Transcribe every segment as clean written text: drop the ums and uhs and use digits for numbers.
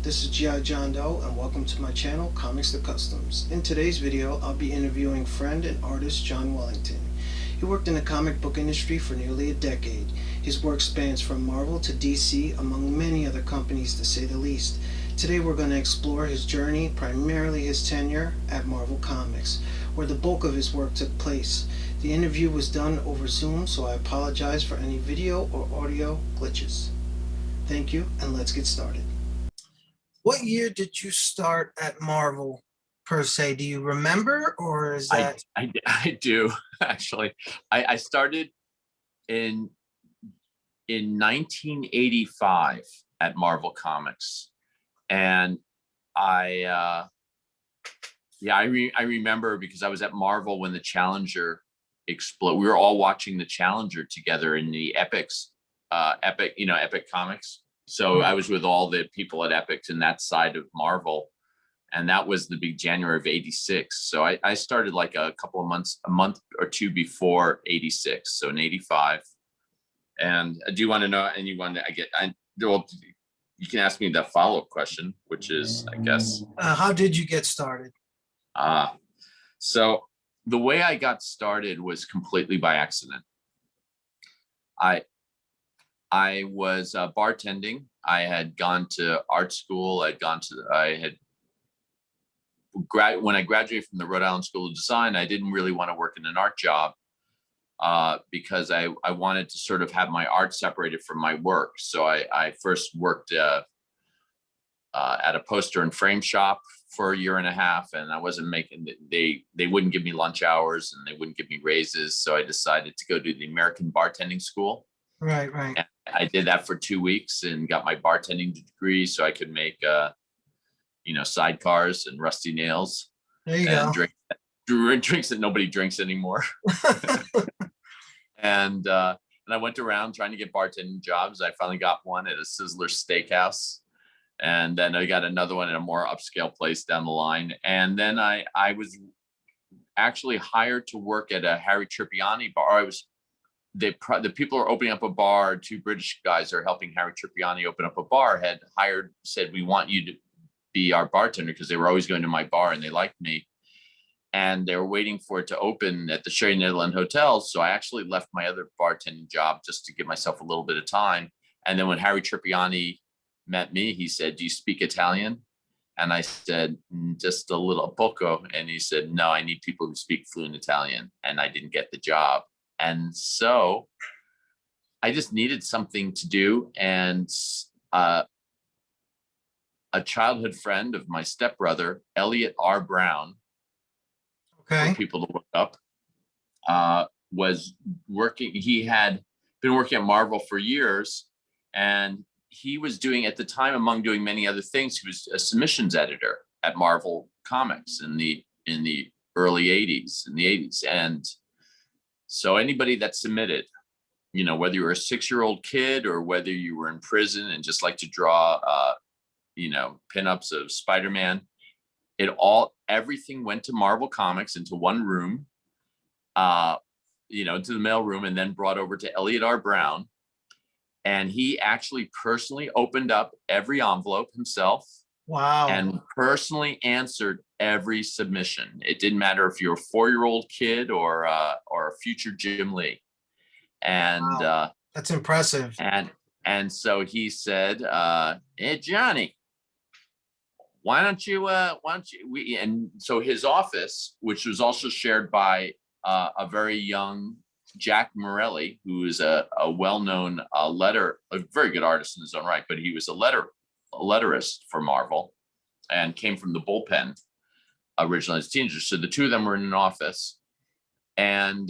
This is G.I. John Doe, and welcome to my channel, Comics to Customs. In today's video, I'll be interviewing friend and artist John Wellington. He worked in the comic book industry for nearly a decade. His work spans from Marvel to DC, among many other companies to say the least. Today we're going to explore his journey, primarily his tenure at Marvel Comics, where the bulk of his work took place. The interview was done over Zoom, so I apologize for any video or audio glitches. Thank you, and let's get started. What year did you start at Marvel, per se? Do you remember, or is that... I do, actually. I started in 1985 at Marvel Comics. And I remember because I was at Marvel when the Challenger exploded. We were all watching the Challenger together in the Epic Comics. So I was with all the people at Epic in that side of Marvel, and that was the big January of '86. So I started like a month or two before '86. So in '85. And do you want to know? And you can ask me that follow-up question, which is, I guess, how did you get started? So the way I got started was completely by accident. I was bartending. I had gone to art school. When I graduated from the Rhode Island School of Design, I didn't really want to work in an art job because I wanted to sort of have my art separated from my work. So I first worked at a poster and frame shop for a year and a half, and I wasn't making, they wouldn't give me lunch hours and they wouldn't give me raises. So I decided to go to the American Bartending School. Right. And I did that for 2 weeks and got my bartending degree so I could make, sidecars and rusty nails. There you go. Drinks that nobody drinks anymore. And I went around trying to get bartending jobs. I finally got one at a Sizzler Steakhouse. And then I got another one at a more upscale place down the line. And then I was actually hired to work at a Harry Trippiani bar. The people are opening up a bar. Two British guys are helping Harry Trippiani open up a bar. Said, we want you to be our bartender, because they were always going to my bar and they liked me. And they were waiting for it to open at the Sherry Netherland Hotel. So I actually left my other bartending job just to give myself a little bit of time. And then when Harry Trippiani met me, he said, do you speak Italian? And I said, just a little poco. And he said, no, I need people who speak fluent Italian. And I didn't get the job. And so I just needed something to do. And a childhood friend of my stepbrother, Elliot R. Brown, okay, for people to look up, was working. He had been working at Marvel for years, and he was doing, at the time, among doing many other things, he was a submissions editor at Marvel Comics in the early '80s, in the '80s. And so anybody that submitted, whether you were a 6-year-old kid or whether you were in prison and just like to draw, pinups of Spider-Man, everything went to Marvel Comics into one room, into the mail room, and then brought over to Elliot R. Brown. And he actually personally opened up every envelope himself. Wow. And personally answered every submission. It didn't matter if you're a 4-year-old kid or a future Jim Lee. And wow. That's impressive. And so he said, hey, Johnny, and so his office, which was also shared by a very young Jack Morelli, who is a well-known a very good artist in his own right, but he was a letterist for Marvel and came from the bullpen originally as teenagers. So the two of them were in an office, and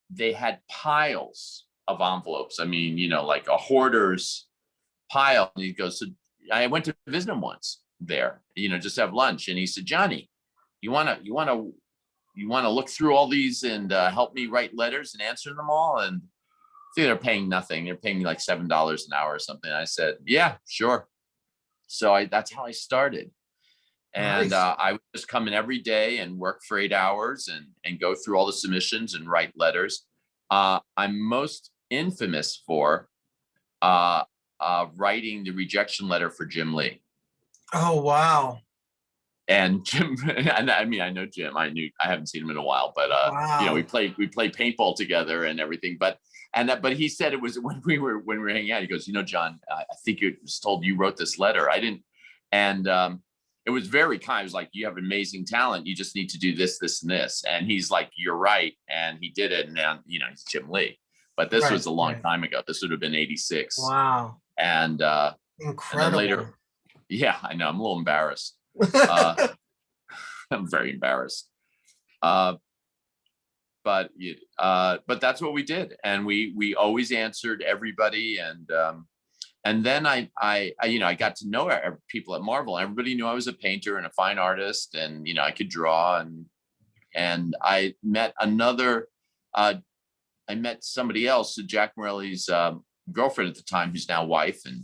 they had piles of envelopes. I mean, like a hoarder's pile. And he goes, so I went to visit him once there, just have lunch. And he said, Johnny, you want to look through all these and help me write letters and answer them all? And I think they're paying nothing. They're paying me like $7 an hour or something. I said, yeah, sure. So that's how I started. And Nice. I would just come in every day and work for 8 hours and go through all the submissions and write letters. I'm most infamous for writing the rejection letter for Jim Lee. Oh, wow. And Jim, and I mean, I know Jim. I haven't seen him in a while, but Wow. we played paintball together and everything. But he said it was when we were hanging out. He goes, John, I think it was told you wrote this letter. I didn't, and it was very kind. It was like, you have amazing talent. You just need to do this, this, and this. And he's like, you're right, and he did it. And now he's Jim Lee. But this Right, was a long right. time ago. This would have been '86, Wow. and then later, Incredible. yeah, I know. I'm a little embarrassed. Uh, I'm very embarrassed. Uh, but that's what we did, and we always answered everybody, and then I got to know people at Marvel. Everybody knew I was a painter and a fine artist, and I could draw, and I met somebody else, Jack Morelli's girlfriend at the time, who's now wife, and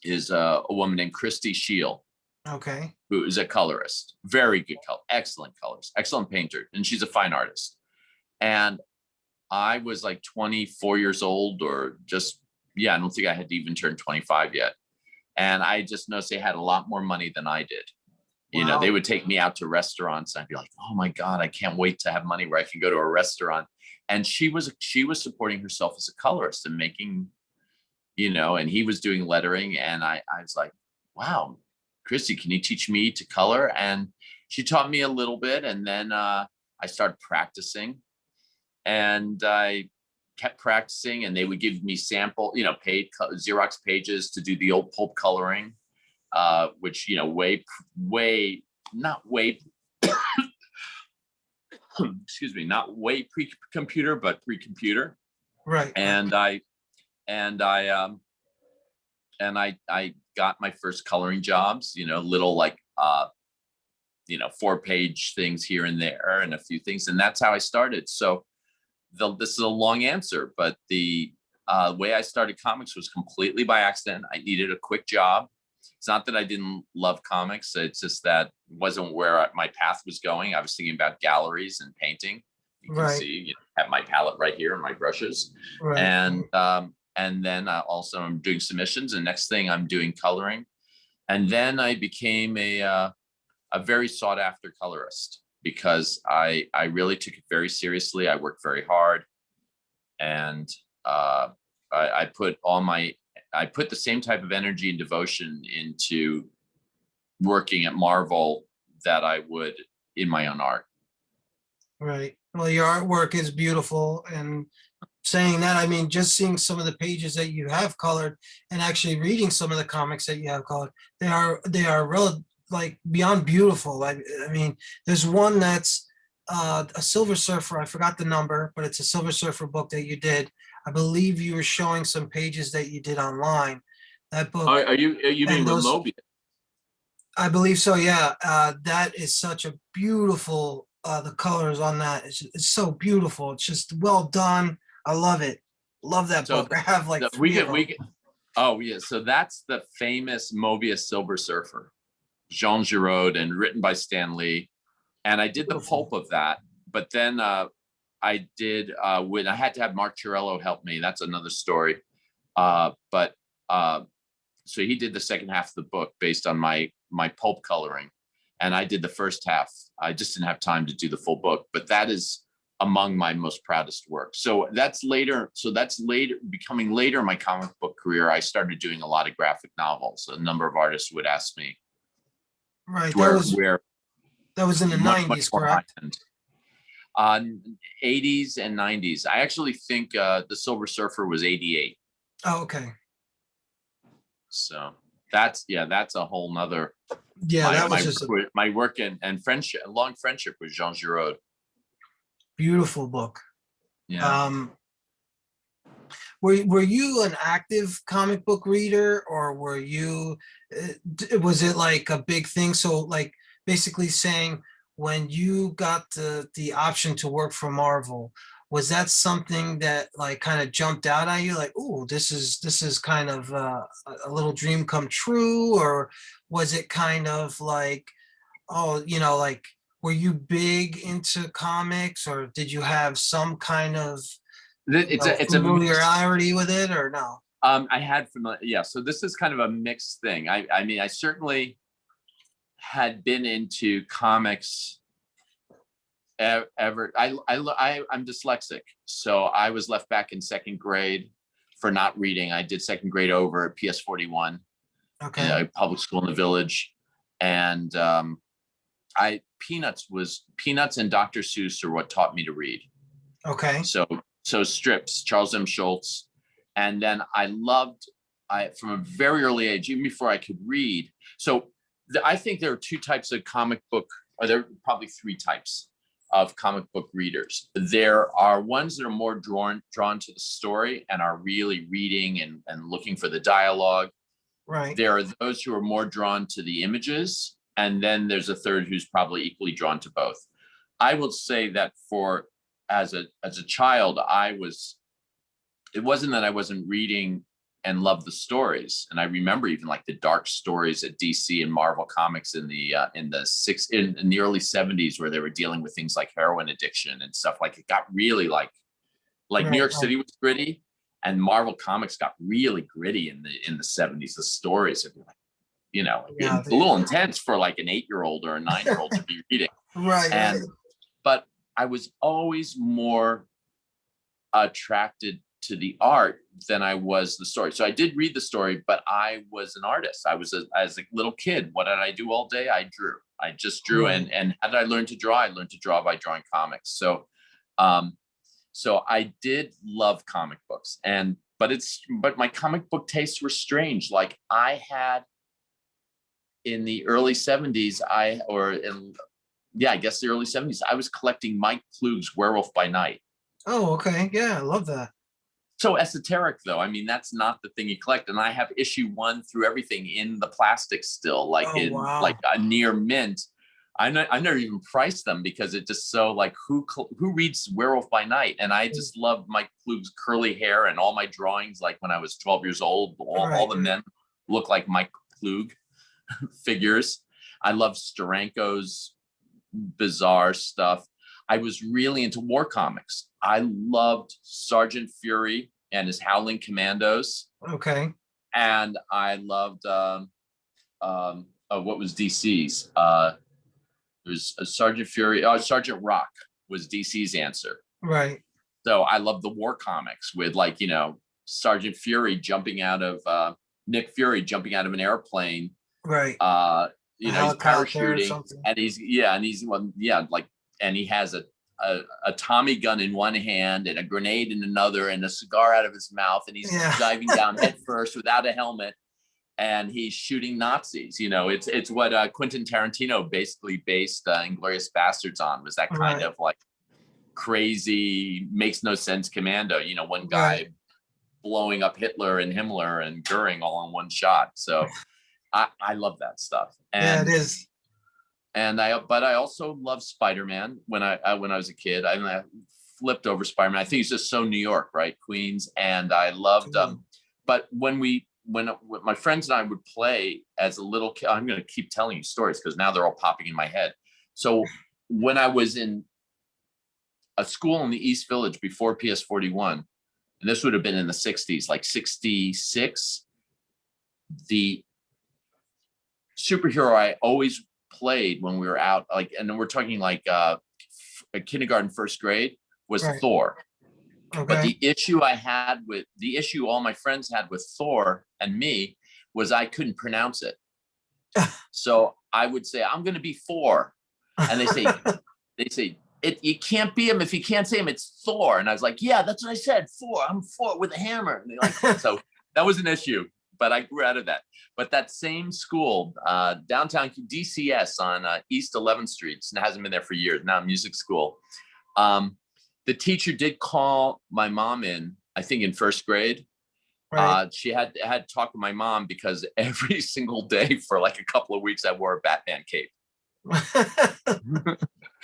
is a woman named Christy Shield, Okay. who is a colorist, very good excellent colorist, excellent painter, and she's a fine artist. And I was like 24 years old, or just, yeah, I don't think I had even turned 25 yet. And I just noticed they had a lot more money than I did. They Wow. would take me out to restaurants, and I'd be like, oh my God, I can't wait to have money where I can go to a restaurant. And she was supporting herself as a colorist and making, and he was doing lettering. And I was like, wow, Christy, can you teach me to color? And she taught me a little bit. And then I started practicing, and I kept practicing, and they would give me sample, paid Xerox pages to do the old pulp coloring, which, way, not way, excuse me, not way pre-computer, but pre-computer. Right, right. And I got my first coloring jobs, little like, 4-page things here and there, and a few things. And that's how I started. So this is a long answer, but the way I started comics was completely by accident. I needed a quick job. It's not that I didn't love comics. It's just that wasn't where my path was going. I was thinking about galleries and painting. You can Right, see, I have my palette right here and my brushes. right. And then also I'm doing submissions, and next thing I'm doing coloring. And then I became a very sought after colorist, because I really took it very seriously. I worked very hard, and I put the same type of energy and devotion into working at Marvel that I would in my own art. Right. Well, your artwork is beautiful, and saying that, I mean, just seeing some of the pages that you have colored and actually reading some of the comics that you have colored, they are real, like, beyond beautiful. I mean, there's one that's a Silver Surfer. I forgot the number, but it's a Silver Surfer book that you did. I believe you were showing some pages that you did online. That book, Are you mean and with those, Mobius? I believe so, yeah. That is such a beautiful, the colors on that. It's so beautiful. It's just well done. I love it. Love that So book. I have like we three of get them. we get oh yeah, so that's the famous Mobius Silver Surfer, Jean Giraud, and written by Stan Lee. And I did the Beautiful. pulp of that, but then I did when I had to have Mark Chiarello help me. That's another story. But so he did the second half of the book based on my pulp coloring, and I did the first half. I just didn't have time to do the full book, but that is among my most proudest work. So that's later. So that's later, becoming later in my comic book career. I started doing a lot of graphic novels. A number of artists would ask me Right. to That where was where that was in the much 90s, more high correct? end. 80s and 90s. I actually think the Silver Surfer was 88. Oh, okay. So that's a whole nother Yeah, my that was my just a my work and friendship, long friendship with Jean Giraud. beautiful book. Yeah. Um, were you an active comic book reader, or were you, was it like a big thing? So like basically saying, when you got the option to work for Marvel, was that something that like kind of jumped out at you, like, oh, this is kind of a little dream come true? Or was it kind of like, oh, like, were you big into comics, or did you have some kind of It's a mix. familiarity with it, or no? I had familiar, yeah. So this is kind of a mixed thing. I mean, I certainly, had been into comics ever. I'm dyslexic, so I was left back in second grade for not reading. I did second grade over at PS 41 in Okay. a public school in the village, and I Peanuts and Dr. Seuss are what taught me to read. Okay. So strips, Charles M. Schultz, and then I from a very early age, even before I could read. So I think there are two types of comic book, or there are probably three types of comic book readers. There are ones that are more drawn to the story and are really reading and looking for the dialogue. Right. There are those who are more drawn to the images, and then there's a third who's probably equally drawn to both. I will say that as a child, it wasn't that I wasn't reading and loved the stories. And I remember even like the dark stories at DC and Marvel Comics in the early 70s, where they were dealing with things like heroin addiction and stuff. Like it got really like New York City was gritty, and Marvel Comics got really gritty in the 70s. The stories are like, a little intense for like an 8-year-old or a 9-year-old to be reading. Right. But I was always more attracted to the art than I was the story. So I did read the story, but I was an artist. As a little kid, what did I do all day? I drew. I just drew. Right. And how did I learn to draw? I learned to draw by drawing comics. So I did love comic books, but my comic book tastes were strange. Like I had in the early 70s, I guess the early 70s, I was collecting Mike Klug's Werewolf by Night. Oh, okay. Yeah, I love that. So esoteric, though. I mean, that's not the thing you collect. And I have issue 1 through everything in the plastic still, like like a near mint. I never even priced them because it just so like who reads Werewolf by Night? And I just love Mike Klug's curly hair and all my drawings. Like when I was 12 years old, all the men look like Mike Klug figures. I love Steranko's bizarre stuff. I was really into war comics. I loved Sergeant Fury and his Howling Commandos. Okay. And I loved what was DC's? There was a Sergeant Fury. Sergeant Rock was DC's answer. Right. So I love the war comics with Sergeant Fury jumping out of Nick Fury jumping out of an airplane. Right. He's parachuting, and he has a Tommy gun in one hand and a grenade in another and a cigar out of his mouth, and he's diving down head first without a helmet, and he's shooting Nazis. It's what Quentin Tarantino basically based Inglourious Bastards on, was that kind of like crazy, makes no sense commando. One guy blowing up Hitler and Himmler and Goering all in one shot. So I love that stuff. And it is. But I also loved Spider-Man when I was a kid. I flipped over Spider-Man. I think he's just so New York, right? Queens. And I loved but when my friends and I would play as a little kid, I'm going to keep telling you stories because now they're all popping in my head. So when I was in a school in the East Village before PS 41, and this would have been in the 60s, like 66, the superhero I always played when we were out, and then we're talking like a kindergarten, first grade, was Thor. Okay. But the issue all my friends had with Thor and me was I couldn't pronounce it. So I would say, I'm going to be Thor. And they say, it can't be him if you can't say him, it's Thor. And I was like, yeah, that's what I said, Thor. I'm Thor with a hammer. And so that was an issue, but I grew out of that. But that same school, downtown DCS on East 11th Street, and hasn't been there for years, now music school. The teacher did call my mom in, I think in first grade. She had talked with my mom because every single day for like a couple of weeks, I wore a Batman cape.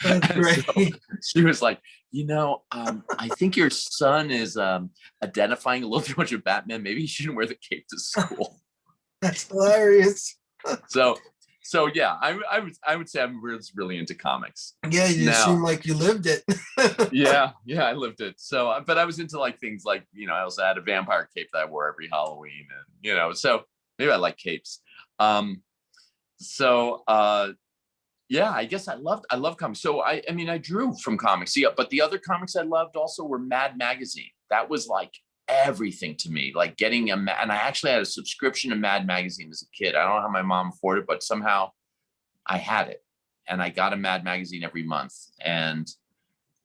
That's great. So she was like, I think your son is identifying a little too much with Batman. Maybe he shouldn't wear the cape to school. That's hilarious. So yeah, I would say I'm really into comics. Yeah, you seem like you lived it. yeah, I lived it. So, but I was into like things like, I also had a vampire cape that I wore every Halloween, and so maybe I like capes. So yeah, I guess I love comics. So I mean I drew from comics. Yeah, but the other comics I loved also were Mad Magazine. That was like everything to me. Like getting and I actually had a subscription to Mad Magazine as a kid. I don't know how my mom afforded it, but somehow I had it. And I got a Mad Magazine every month. And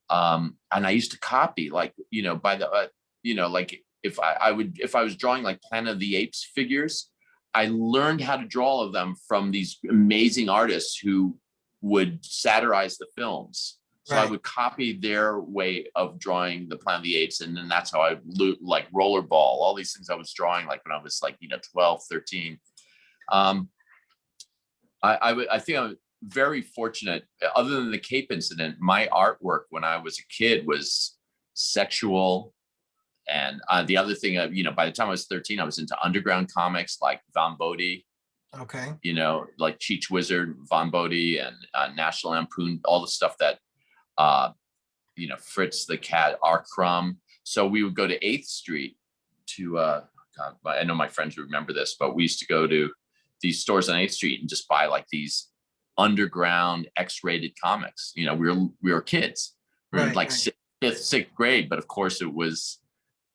I used to copy, like, by the like if I was drawing like Planet of the Apes figures, I learned how to draw all of them from these amazing artists who would satirize the films. So I Right. would copy their way of drawing the Planet of the Apes. And then that's how I like rollerball, all these things I was drawing like when I was like, 12, 13. Um, I think I'm very fortunate. Other than the Cape incident, my artwork when I was a kid was sexual. And the other thing, by the time I was 13, I was into underground comics like Von Bodie, Okay. like Cheech Wizard, Von Bodie, and National Lampoon, all the stuff that, Fritz the Cat, R. Crumb. So we would go to 8th Street to, God, I know my friends remember this, but we used to go to these stores on 8th Street and just buy like these underground X-rated comics. We were kids. We were in Right. like Right. 5th, 6th grade, but of course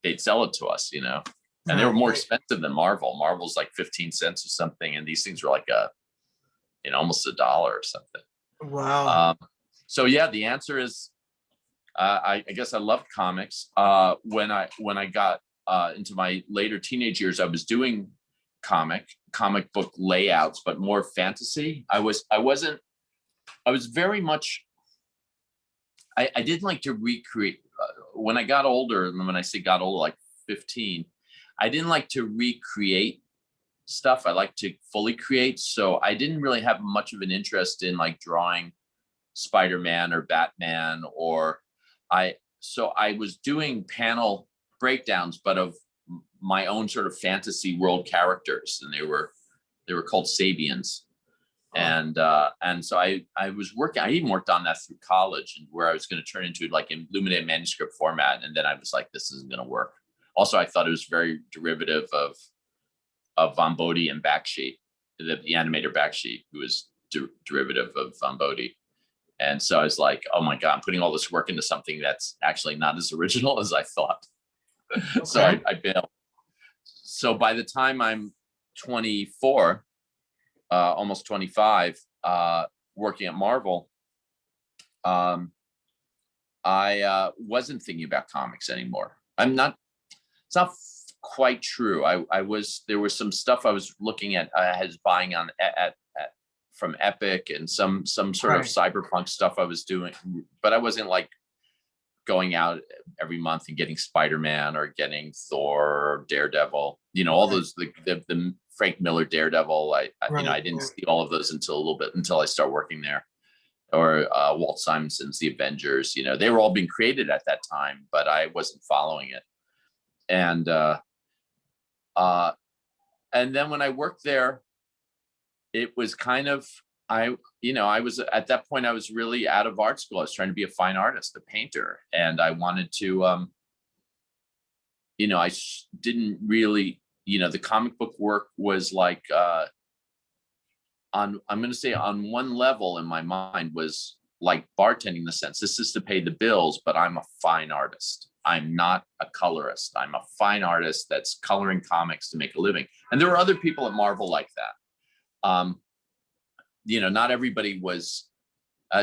they'd sell it to us, and they were Right. more Right. expensive than Marvel. Marvel's like 15 cents or something. And these things were like almost $1 or something. Wow. Um, so yeah, the answer is, I guess I loved comics. When I got into my later teenage years, I was doing comic book layouts, but more fantasy. I was very much, I didn't like to recreate. When I got older, and when I say got older, like 15, I didn't like to recreate stuff. I like to fully create. So I didn't really have much of an interest in like drawing Spider-Man or Batman, so I was doing panel breakdowns, but of my own sort of fantasy world characters, and they were called Sabians. And so I was working. I even worked on that through college, and where I was going to turn into like illuminated manuscript format. And then I was like, this isn't going to work. Also, I thought it was very derivative of Von Bodie and Bakshi, the animator Bakshi, who was derivative of Von Bodie. And so I was like, oh my God, I'm putting all this work into something that's actually not as original as I thought. So Okay. I bailed. So by the time I'm 24, almost 25, working at Marvel, I wasn't thinking about comics anymore. It's not quite true. There was some stuff I was looking at, I was buying on from Epic, and some sort of Right. cyberpunk stuff I was doing, but I wasn't like going out every month and getting Spider-Man or getting Thor or Daredevil, all Right. those, the Frank Miller Daredevil. Right. I didn't Right. see all of those until I started working there. Or Walt Simonson's The Avengers, they were all being created at that time, but I wasn't following it. And then when I worked there, it was kind of, I was at that point, I was really out of art school. I was trying to be a fine artist, a painter. And I wanted to, didn't really, the comic book work was like, I'm going to say on one level in my mind was like bartending, in the sense, this is to pay the bills, but I'm a fine artist. I'm not a colorist. I'm a fine artist that's coloring comics to make a living. And there were other people at Marvel like that. Not everybody was.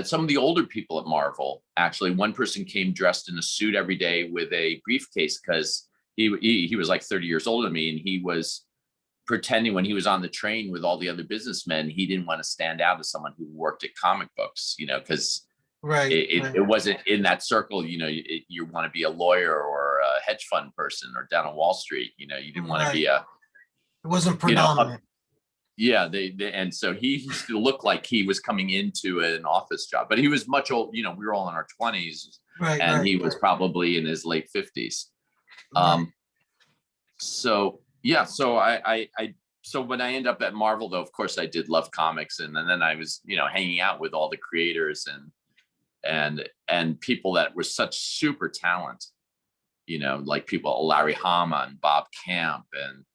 Some of the older people at Marvel, actually, one person came dressed in a suit every day with a briefcase, because he was like 30 years older than me, and he was pretending when he was on the train with all the other businessmen, he didn't want to stand out as someone who worked at comic books, because Right. it wasn't in that circle. You want to be a lawyer or a hedge fund person or down on Wall Street. You didn't want to Right. be a, It wasn't you know, predominant. yeah, and so he used to look like he was coming into an office job, but he was much old. We were all in our 20s, Right. and Right. he was probably in his late 50s. Right. So yeah, so when I ended up at Marvel, though, of course I did love comics, and then I was, hanging out with all the creators and people that were such super talent, like people, Larry Hama and Bob Camp, and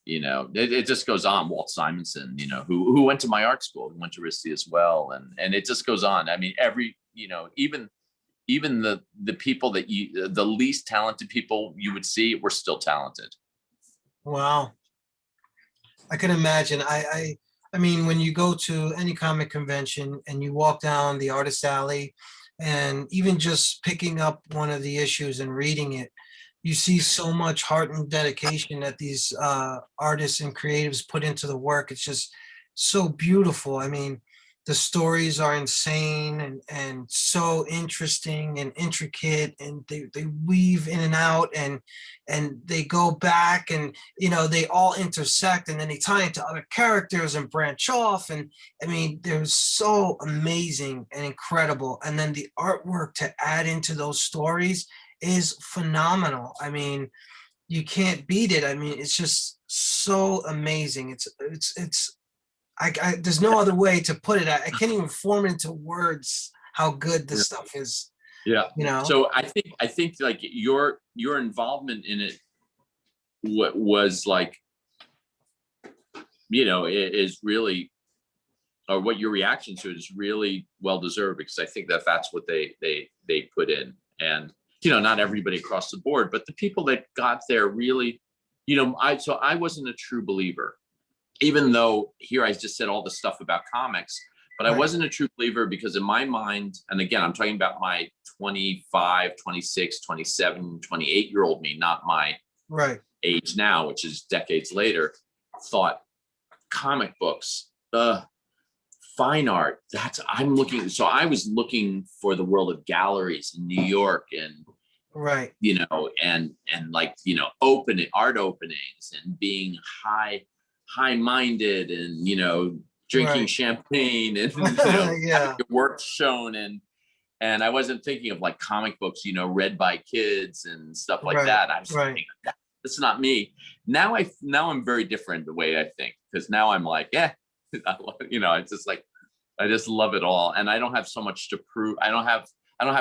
it just goes on. Walt Simonson, who went to my art school, who went to RISD as well. And it just goes on. I mean, even the people the least talented people you would see were still talented. Wow. I can imagine. I mean, when you go to any comic convention and you walk down the artist alley, and even just picking up one of the issues and reading it, you see so much heart and dedication that these artists and creatives put into the work. It's just so beautiful. I mean, the stories are insane and so interesting and intricate, and they weave in and out, and they go back, and they all intersect, and then they tie into other characters and branch off. And I mean, they're so amazing and incredible. And then the artwork to add into those stories is phenomenal. I mean, you can't beat it. I mean, it's just so amazing. It's there's no other way to put it. I can't even form into words how good this stuff is. Yeah. So I think like your involvement in it was like, is really, or what your reaction to it is really well deserved, because I think that's what they put in. And not everybody across the board, but the people that got there really, I wasn't a true believer, even though here I just said all the stuff about comics, but I wasn't a true believer, because in my mind, and again, I'm talking about my 25, 26, 27, 28-year-old me, not my age now, which is decades later, thought comic books, fine art, so I was looking for the world of galleries in New York, and and like, opening art openings, and being high-minded, and drinking champagne, and having your work shown, and I wasn't thinking of like comic books read by kids and stuff like that. I was thinking, that's not me. Now I'm very different the way I think, because now I'm like, it's just like, I just love it all, and I don't have so much to prove. I don't have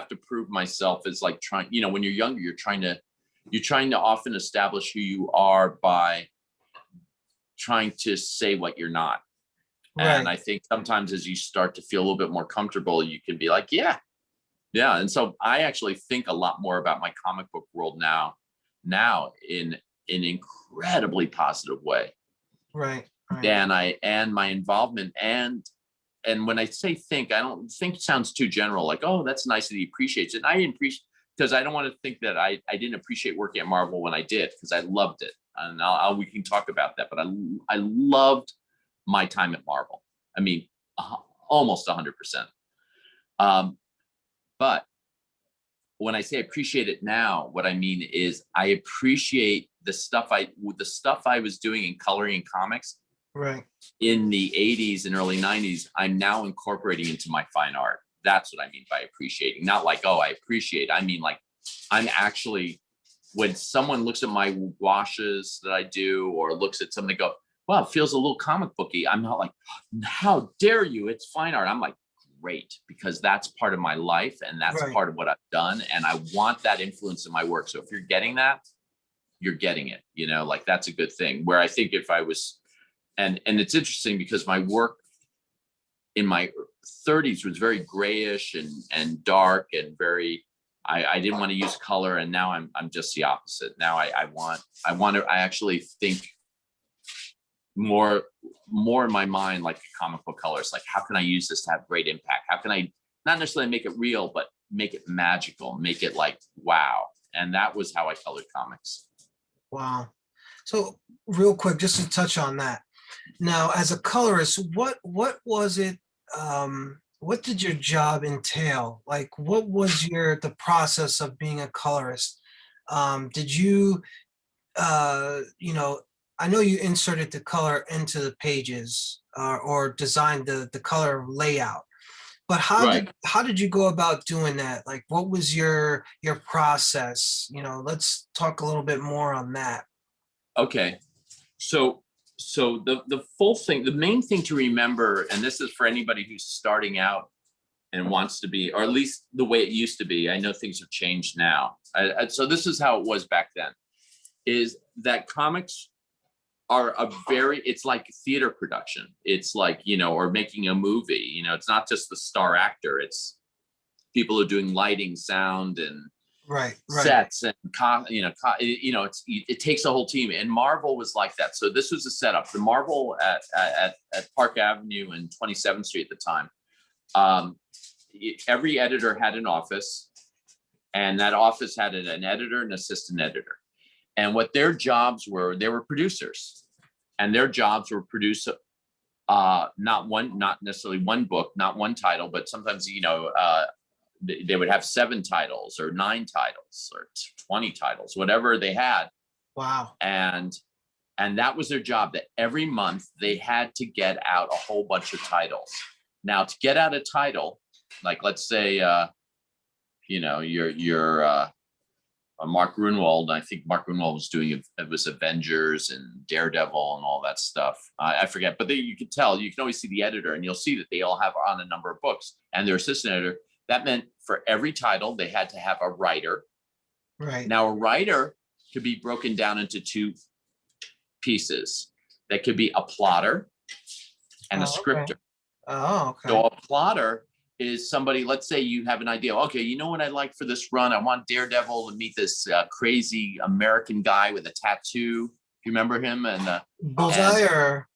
to prove myself as like trying, when you're younger, you're trying to often establish who you are by trying to say what you're not. And I think sometimes as you start to feel a little bit more comfortable, you can be like, yeah. And so I actually think a lot more about my comic book world now in an incredibly positive way. And my involvement, and when I say think, I don't think it sounds too general, like, oh, that's nice that he appreciates it. And I didn't appreciate, because I don't want to think that I didn't appreciate working at Marvel when I did, because I loved it. And we can talk about that, but I loved my time at Marvel. I mean, almost 100%. But when I say appreciate it now, what I mean is I appreciate the stuff I was doing in coloring and comics in the 80s and early 90s. I'm now incorporating into my fine art. That's what I mean by appreciating. Not like, oh, I appreciate. I mean, like, I'm actually, when someone looks at my washes that I do, or looks at something, go, well, it feels a little comic booky. I'm not like, how dare you? It's fine art. I'm like, great, because that's part of my life, and that's part of what I've done, and I want that influence in my work. So if you're getting that, you're getting it. Like, that's a good thing. Where I think if I was, and it's interesting, because my work in my 30s was very grayish and dark, and very, I didn't want to use color, and now I'm just the opposite. Now I actually think more in my mind like a comic book colorist. Like, how can I use this to have great impact? How can I not necessarily make it real, but make it magical, make it like, wow. And that was how I colored comics. Wow. So real quick, just to touch on that. Now, as a colorist, what was it? What did your job entail? Like, what was the process of being a colorist? Did you, I know you inserted the color into the pages, or designed the color layout, but how did you go about doing that? Like, what was your process? Let's talk a little bit more on that. Okay. So the full thing, the main thing to remember, and this is for anybody who's starting out and wants to be, or at least the way it used to be. I know things have changed now. So this is how it was back then, is that comics are it's like theater production. It's like, or making a movie, it's not just the star actor, it's people who are doing lighting, sound, and Right. sets, and it takes a whole team. And Marvel was like that. So this was a setup. The Marvel at Park Avenue and 27th Street at the time. Every editor had an office, and that office had an editor and assistant editor. And what their jobs were, they were producers, and their jobs were produce not necessarily one book, not one title, but sometimes, they would have 7 titles or 9 titles or 20 titles, whatever they had. Wow. And that was their job, that every month they had to get out a whole bunch of titles. Now, to get out a title, like, let's say, you're Mark Grunwald. I think Mark Grunwald was doing it was Avengers and Daredevil and all that stuff. I forget, but you can tell. You can always see the editor, and you'll see that they all have on a number of books, and their assistant editor. That meant for every title they had to have a writer. Right. Now, a writer could be broken down into 2 pieces. That could be a plotter and a scripter. Oh, okay. So a plotter is somebody, let's say you have an idea. Okay, you know what I'd like for this run? I want Daredevil to meet this crazy American guy with a tattoo. Do you remember him? And Bullseye, or?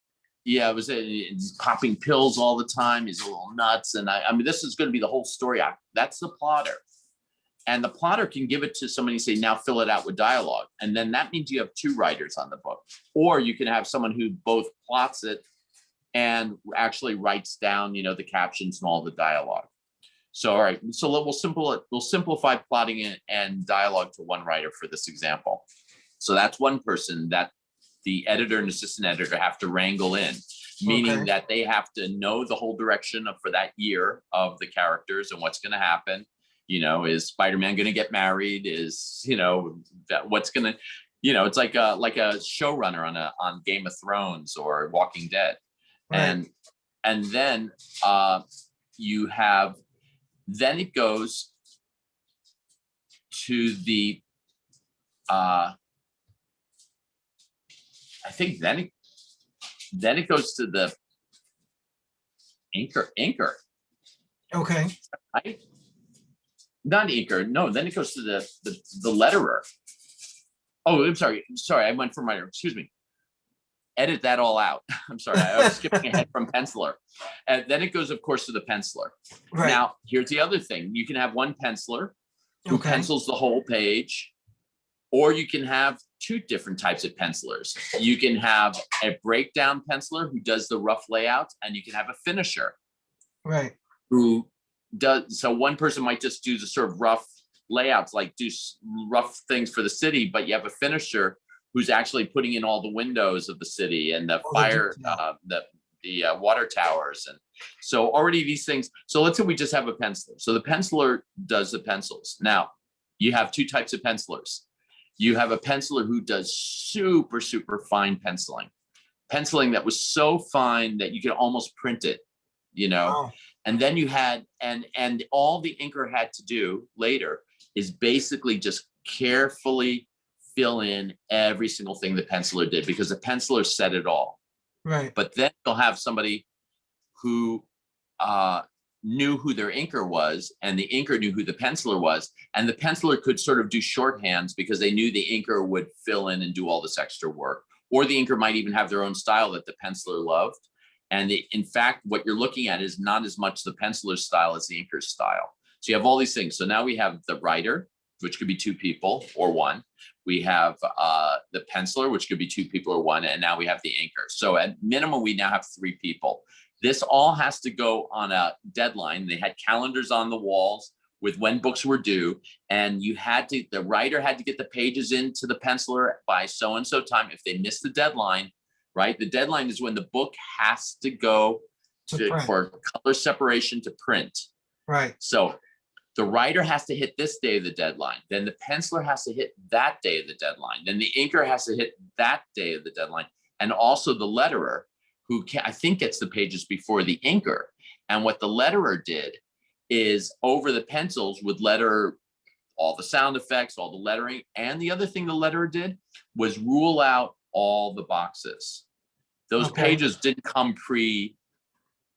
Yeah, he's popping pills all the time. He's a little nuts. And I mean, this is going to be the whole story. That's the plotter. And the plotter can give it to somebody and say, now fill it out with dialogue. And then that means you have 2 writers on the book. Or you can have someone who both plots it and actually writes down, the captions and all the dialogue. So, all right. So we'll simplify plotting it and dialogue to 1 writer for this example. So that's one person that the editor and assistant editor have to wrangle in, meaning that they have to know the whole direction for that year of the characters and what's going to happen. Is Spider-Man going to get married? Is, what's going to, it's like a showrunner on Game of Thrones or Walking Dead. Right. And then then it goes to the, I think then it goes to the inker. Okay. Right? Not inker. No, then it goes to the letterer. Oh, I'm sorry. I went from writer. Excuse me. Edit that all out. I'm sorry. I was skipping ahead from penciler. And then it goes, of course, to the penciler. Right. Now, here's the other thing. You can have one penciler who pencils the whole page, or you can have 2 different types of pencilers. You can have a breakdown penciler who does the rough layouts, and you can have a finisher. Right. Who does, so one person might just do the sort of rough layouts, like do rough things for the city, but you have a finisher who's actually putting in all the windows of the city and the fire, the water towers. And so already these things, so let's say we just have a penciler. So the penciler does the pencils. Now you have 2 types of pencilers. You have a penciler who does super, super fine penciling that was so fine that you could almost print it, Wow. And then you had, and all the inker had to do later is basically just carefully fill in every single thing the penciler did, because the penciler said it all. Right. But then you'll have somebody who knew who their inker was, and the inker knew who the penciler was, and the penciler could sort of do shorthands because they knew the inker would fill in and do all this extra work. Or the inker might even have their own style that the penciler loved. And in fact, what you're looking at is not as much the penciler's style as the inker's style. So you have all these things. So now we have the writer, which could be 2 people or 1. We have the penciler, which could be 2 people or 1. And now we have the inker. So at minimum, we now have 3 people. This all has to go on a deadline. They had calendars on the walls with when books were due. And the writer had to get the pages into the penciler by so-and-so time. If they missed the deadline, right? The deadline is when the book has to go for color separation to print. Right. So the writer has to hit this day of the deadline. Then the penciler has to hit that day of the deadline. Then the inker has to hit that day of the deadline. And also the letterer, who I think gets the pages before the inker. And what the letterer did is over the pencils would letter all the sound effects, all the lettering. And the other thing the letterer did was rule out all the boxes. Those Okay. pages didn't come pre-boxed.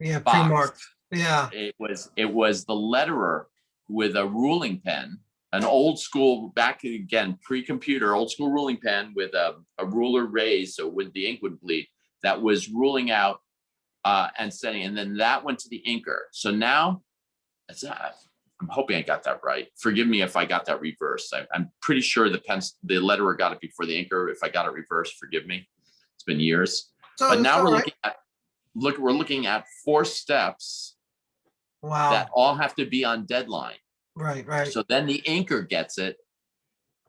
Yeah, pre-marked. Yeah. It was the letterer with a ruling pen, an old school, back again, pre-computer, old school ruling pen with a ruler raised so the ink would bleed, that was ruling out and setting, and then that went to the inker. So now I'm hoping I got that right. Forgive me if I got that reversed. I'm pretty sure the letterer got it before the inker. If I got it reversed, forgive me. It's been years. So But it's now all we're right. looking at 4 steps Wow. that all have to be on deadline. Right, right. So then the inker gets it,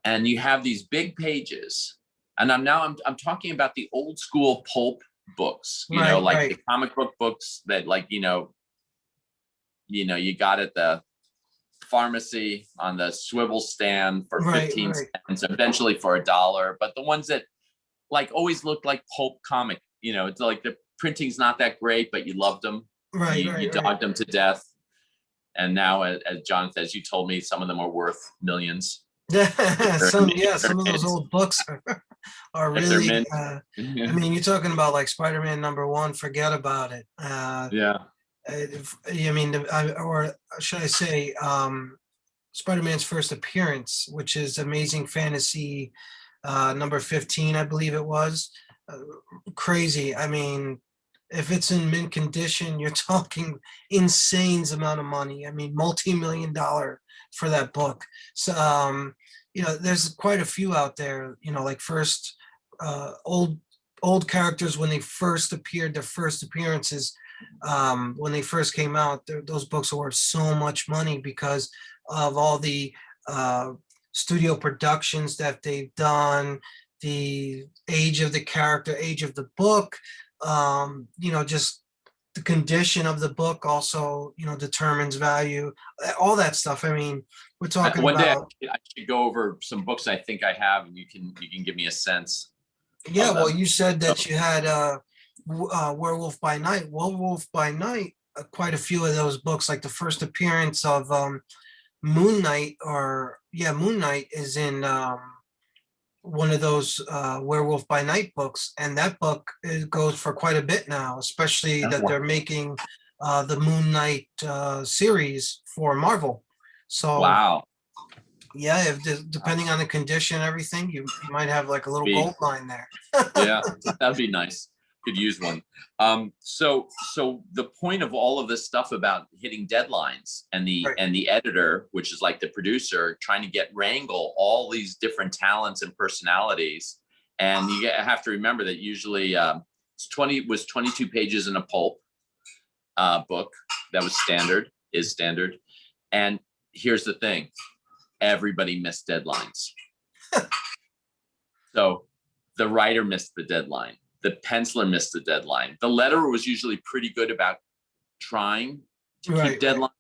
and you have these big pages. And I'm talking about the old school pulp books, Right, like right. the comic book books that, like, you got at the pharmacy on the swivel stand for Right, 15 right. cents, eventually for $1. But the ones that like always looked like pulp comic, it's like the printing's not that great, but you loved them. Right, You right, right. dogged them to death. And now, as Jonathan, as you told me, some of them are worth millions. Some If they're some of those mint. old books are If they're really mint. I mean, you're talking about like Spider-Man #1, forget about it. Yeah. I mean, or should I say, Spider-Man's first appearance, which is Amazing Fantasy number 15, I believe it was. Uh, Crazy. I mean, if it's in mint condition, you're talking insane amount of money. I mean, multi-million dollar for that book. So, there's quite a few out there, like first old characters when they first appeared, their first appearances, when they first came out, those books are worth so much money because of all the uh, studio productions that they've done, the age of the character, age of the book, just the condition of the book also, determines value, all that stuff. I mean, we're talking One day about. I should go over some books I think I have, and you can give me a sense Yeah, of well, them. you said So, that you had Werewolf by Night. Werewolf by Night, quite a few of those books, like the first appearance of Moon Knight, Moon Knight is in one of those Werewolf by Night books, and that book goes for quite a bit now, especially that they're making the Moon Knight series for Marvel. So wow. yeah, if depending on the condition and everything, you might have like a little Be gold line there. Yeah, that'd be nice. Could use one. So the point of all of this stuff about hitting deadlines and Right. the editor, which is like the producer, trying to wrangle all these different talents and personalities, and you have to remember that usually it's 22 pages in a pulp book. That was standard. And here's the thing: everybody missed deadlines. So the writer missed the deadline. The penciler missed the deadline. The letterer was usually pretty good about trying to keep deadline.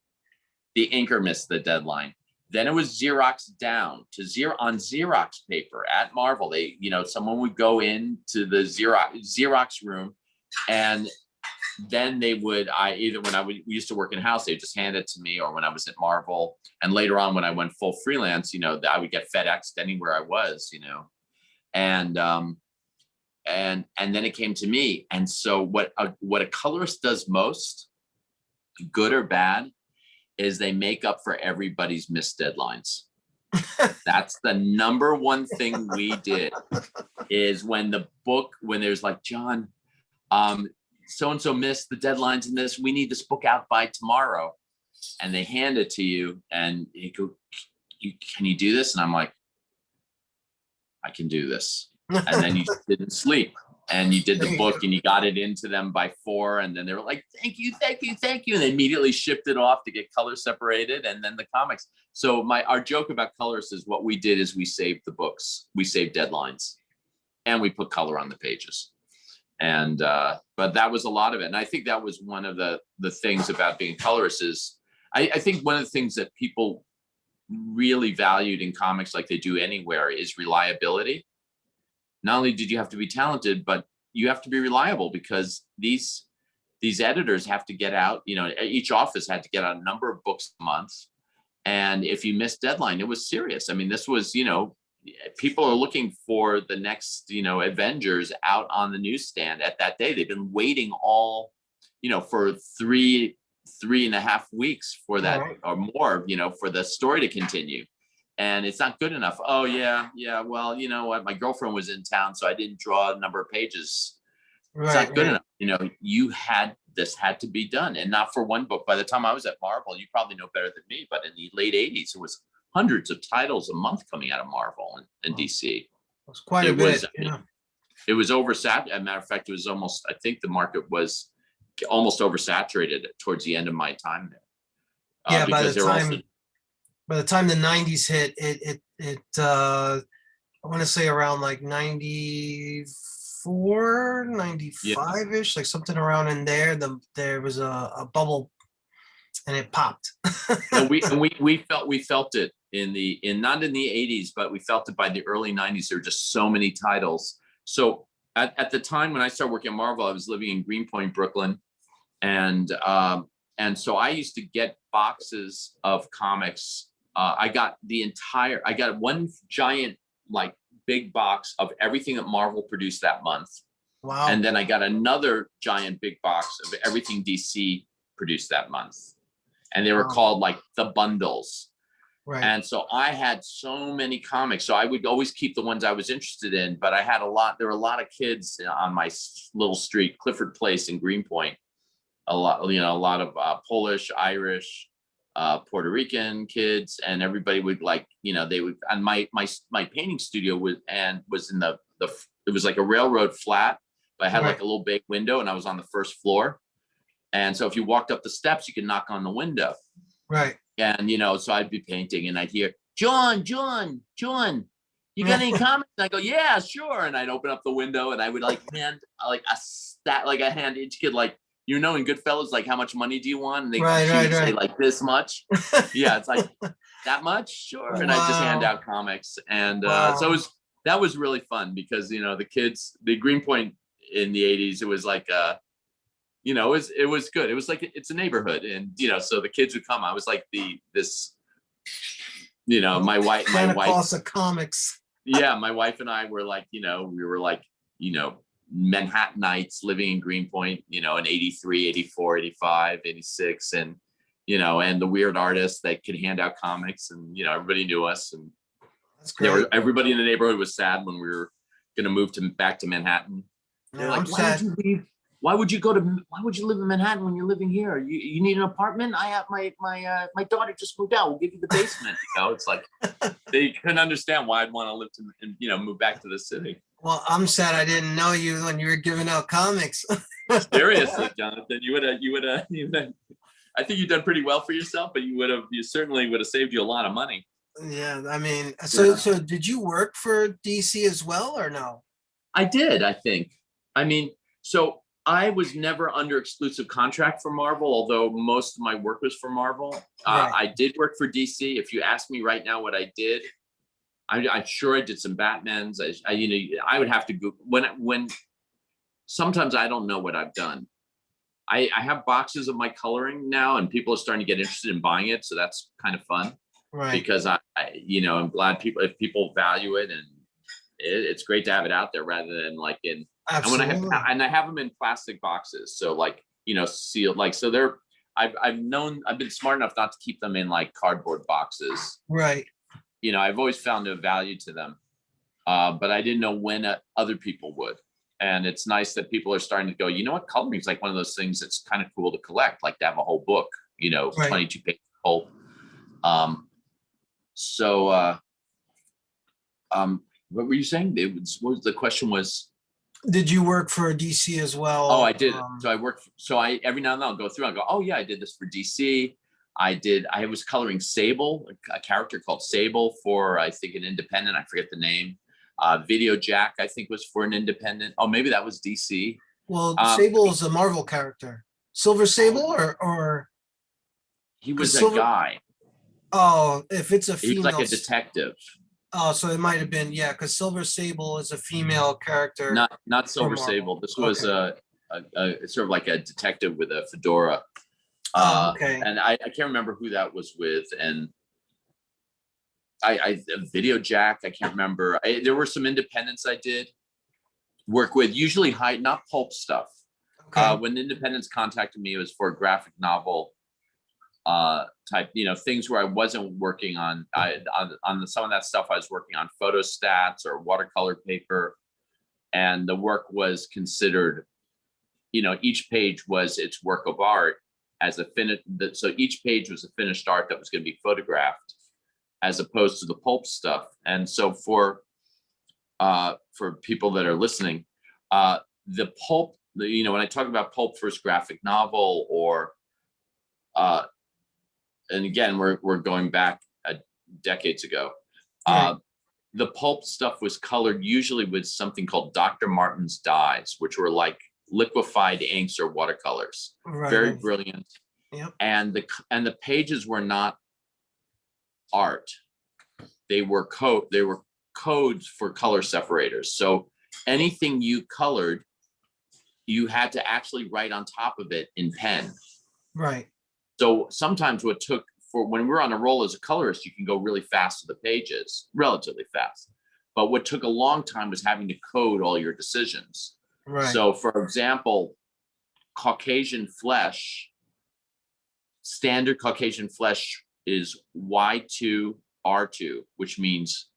The inker missed the deadline. Then it was Xerox down to on Xerox paper at Marvel. They, someone would go into the Xerox room, and then they would, we used to work in house, they would just hand it to me, or when I was at Marvel. And later on, when I went full freelance, I would get FedExed anywhere I was, and then it came to me. And so what a colorist does most, good or bad, is they make up for everybody's missed deadlines. That's the number one thing we did, is when there's like, John, so-and-so missed the deadlines in this, we need this book out by tomorrow. And they hand it to you and you go, can you do this? And I'm like, I can do this. And then you didn't sleep, and you did the book, and you got it into them by 4. And then they were like, thank you. And they immediately shipped it off to get color separated, and then the comics. So our joke about colors is, what we did is we saved the books, we saved deadlines, and we put color on the pages. And but that was a lot of it. And I think that was one of the things about being a colorist is, I think one of the things that people really valued in comics, like they do anywhere, is reliability. Not only did you have to be talented, but you have to be reliable, because these editors have to get out, each office had to get out a number of books a month. And if you missed deadline, it was serious. I mean, this was, people are looking for the next, Avengers out on the newsstand at that day. They've been waiting all, for 3.5 weeks for that or more, for the story to continue. And it's not good enough. Oh yeah. Well, you know what? My girlfriend was in town, so I didn't draw a number of pages. It's not good enough. This had to be done, and not for one book. By the time I was at Marvel, you probably know better than me, but in the late 80s, it was hundreds of titles a month coming out of Marvel and DC. It's quite a bit. It was oversaturated. As a matter of fact, it was almost, I think the market was almost oversaturated towards the end of my time there. Yeah, by the time the 90s hit, I want to say around like 94, 95-ish, like something around in there. There was a bubble and it popped. we felt it not in the 80s, but we felt it by the early 90s. There were just so many titles. So at the time when I started working at Marvel, I was living in Greenpoint, Brooklyn. And so I used to get boxes of comics. I got one giant, like, big box of everything that Marvel produced that month. Wow. And then I got another giant big box of everything DC produced that month. And they were called like the bundles. Right. And so I had so many comics. So I would always keep the ones I was interested in, but there were a lot of kids on my little street, Clifford Place in Greenpoint. A lot of Polish, Irish, Puerto Rican kids, and everybody would they would, and my painting studio was in it was like a railroad flat, but I had like a little big window, and I was on the first floor. And so if you walked up the steps, you could knock on the window. Right. And, so I'd be painting and I'd hear, John, you got any comics? And I go, yeah, sure. And I'd open up the window and I would hand each kid, like, in Goodfellas, like, how much money do you want? And they say like this much. Yeah, it's like that much, sure. And I just hand out comics. And so that was really fun because the kids, the Greenpoint in the 80s, it was like it was good. It was like it's a neighborhood, and so the kids would come. I was like my wife of comics. Yeah, my wife and I were like, we were like, Manhattanites living in Greenpoint, in 83, 84, 85, 86. And, and the weird artists that could hand out comics, and, everybody knew us. And that's great. Everybody in the neighborhood was sad when we were going to move back to Manhattan. They're like, why would you leave? Why would you live in Manhattan when you're living here? You need an apartment? I have my daughter just moved out. We'll give you the basement. It's like they couldn't understand why I'd want to live and move back to the city. Well, I'm sad I didn't know you when you were giving out comics. Seriously, Jonathan, you would have. I think you've done pretty well for yourself, but you certainly would have saved you a lot of money. Yeah, I mean, so did you work for DC as well, or no? I did, I think. I mean, so I was never under exclusive contract for Marvel, although most of my work was for Marvel. Right. I did work for DC. If you ask me right now what I did, I'm sure I did some Batmans. I would have to go when sometimes I don't know what I've done. I have boxes of my coloring now, and people are starting to get interested in buying it. So that's kind of fun, right? Because I'm glad if people value it, and it's great to have it out there rather than like in. Absolutely. And I have them in plastic boxes, so like sealed, like so they're. I've been smart enough not to keep them in like cardboard boxes. Right. I've always found a value to them, but I didn't know when other people would. And it's nice that people are starting to go, what, coloring is like one of those things that's kind of cool to collect, like to have a whole book, 22 pages whole. What were you saying? The question was. Did you work for DC as well? Oh, I did. So I worked. So I every now and then I'll go through and go, oh yeah, I did this for DC. I was coloring Sable, a character called Sable for, I think, an independent. I forget the name. Video Jack, I think, was for an independent. Oh, maybe that was DC. Well, Sable is a Marvel character. Silver Sable or he was a guy. Oh, if it's a female. He was like a detective. Oh, so it might have been, yeah, because Silver Sable is a female character. Not Silver Sable. This was a sort of like a detective with a fedora. Okay. And I can't remember who that was with. And I Video Jack, I can't remember. There were some independents I did work with, usually not pulp stuff. Okay. When independents contacted me, it was for a graphic novel type, things where I wasn't working on some of that stuff. I was working on photostats or watercolor paper, and the work was considered, each page was its work of art as a finished. So each page was a finished art that was going to be photographed, as opposed to the pulp stuff. And so for people that are listening, the pulp, when I talk about pulp first graphic novel, or and again, we're going back decades ago. Right. The pulp stuff was colored usually with something called Dr. Martin's dyes, which were like liquefied inks or watercolors. Right. Very brilliant. Yep. And the pages were not art. They were codes for color separators. So anything you colored, you had to actually write on top of it in pen. Right. So sometimes when we're on a roll as a colorist, you can go really fast to the pages, relatively fast. But what took a long time was having to code all your decisions. Right. So for example, standard Caucasian flesh is Y2, R2, which means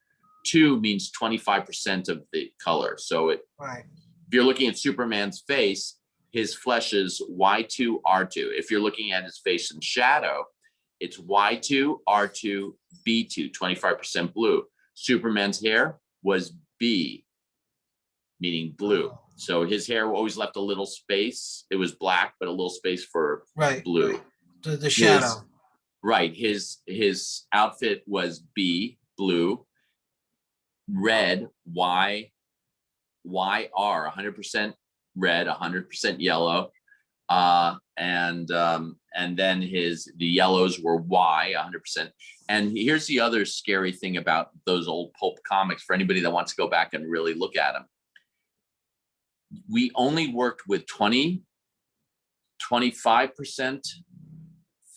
2 means 25% of the color. So right. If you're looking at Superman's face, his flesh is Y2, R2. If you're looking at his face in shadow, it's Y2, R2, B2, 25% blue. Superman's hair was B, meaning blue. Oh. So his hair always left a little space. It was black, but a little space for right. blue. Right. The shadow. His outfit was B, blue, red, YR, 100% red, 100% yellow. And then the yellows were Y, 100%. And here's the other scary thing about those old pulp comics for anybody that wants to go back and really look at them. We only worked with 20, 25%,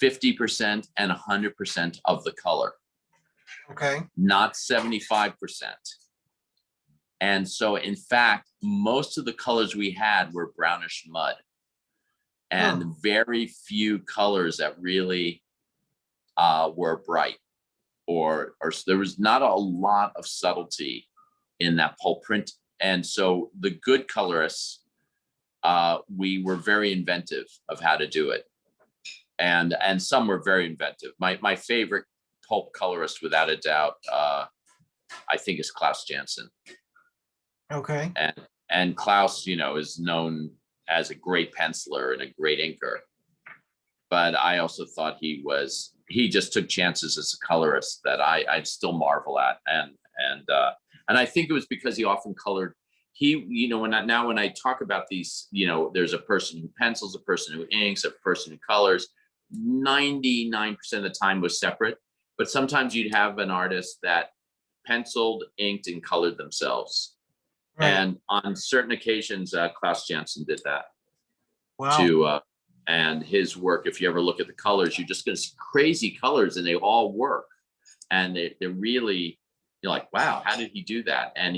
50%, and 100% of the color. Okay. Not 75%. And so, in fact, most of the colors we had were brownish mud, and very few colors that really were bright, or there was not a lot of subtlety in that pulp print. And so the good colorists, we were very inventive of how to do it. And some were very inventive. My favorite pulp colorist, without a doubt, I think is Klaus Janson. Okay. And Klaus, is known as a great penciler and a great inker. But I also thought he just took chances as a colorist that I still marvel at. And I think it was because he often colored. When I talk about these, there's a person who pencils, a person who inks, a person who colors. 99% of the time was separate, but sometimes you'd have an artist that penciled, inked, and colored themselves. Right. And on certain occasions, Klaus Janson did that. Wow. And his work, if you ever look at the colors, you're just going to see crazy colors, and they all work. And they're really, you're like, wow, how did he do that? And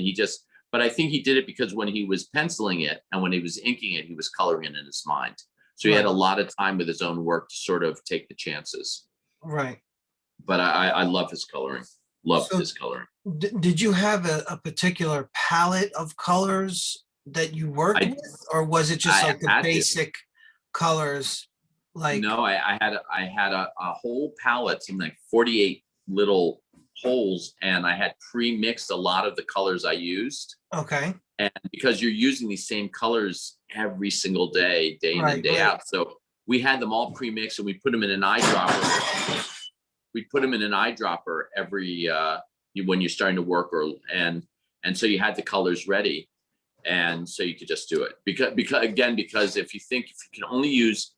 but I think he did it because when he was penciling it and when he was inking it, he was coloring it in his mind. So he had a lot of time with his own work to sort of take the chances. Right. But I love his coloring. His coloring. Did you have a particular palette of colors that you worked with, or was it just like the basic colors? Like, no, I had a whole palette, something like 48 little holes, and I had pre-mixed a lot of the colors I used. Okay. And because you're using these same colors every single day, day in and day out. So we had them all pre-mixed, and we put them in an eyedropper. We put them in an eyedropper every when you're starting to work, and so you had the colors ready, and so you could just do it. Because if you can only use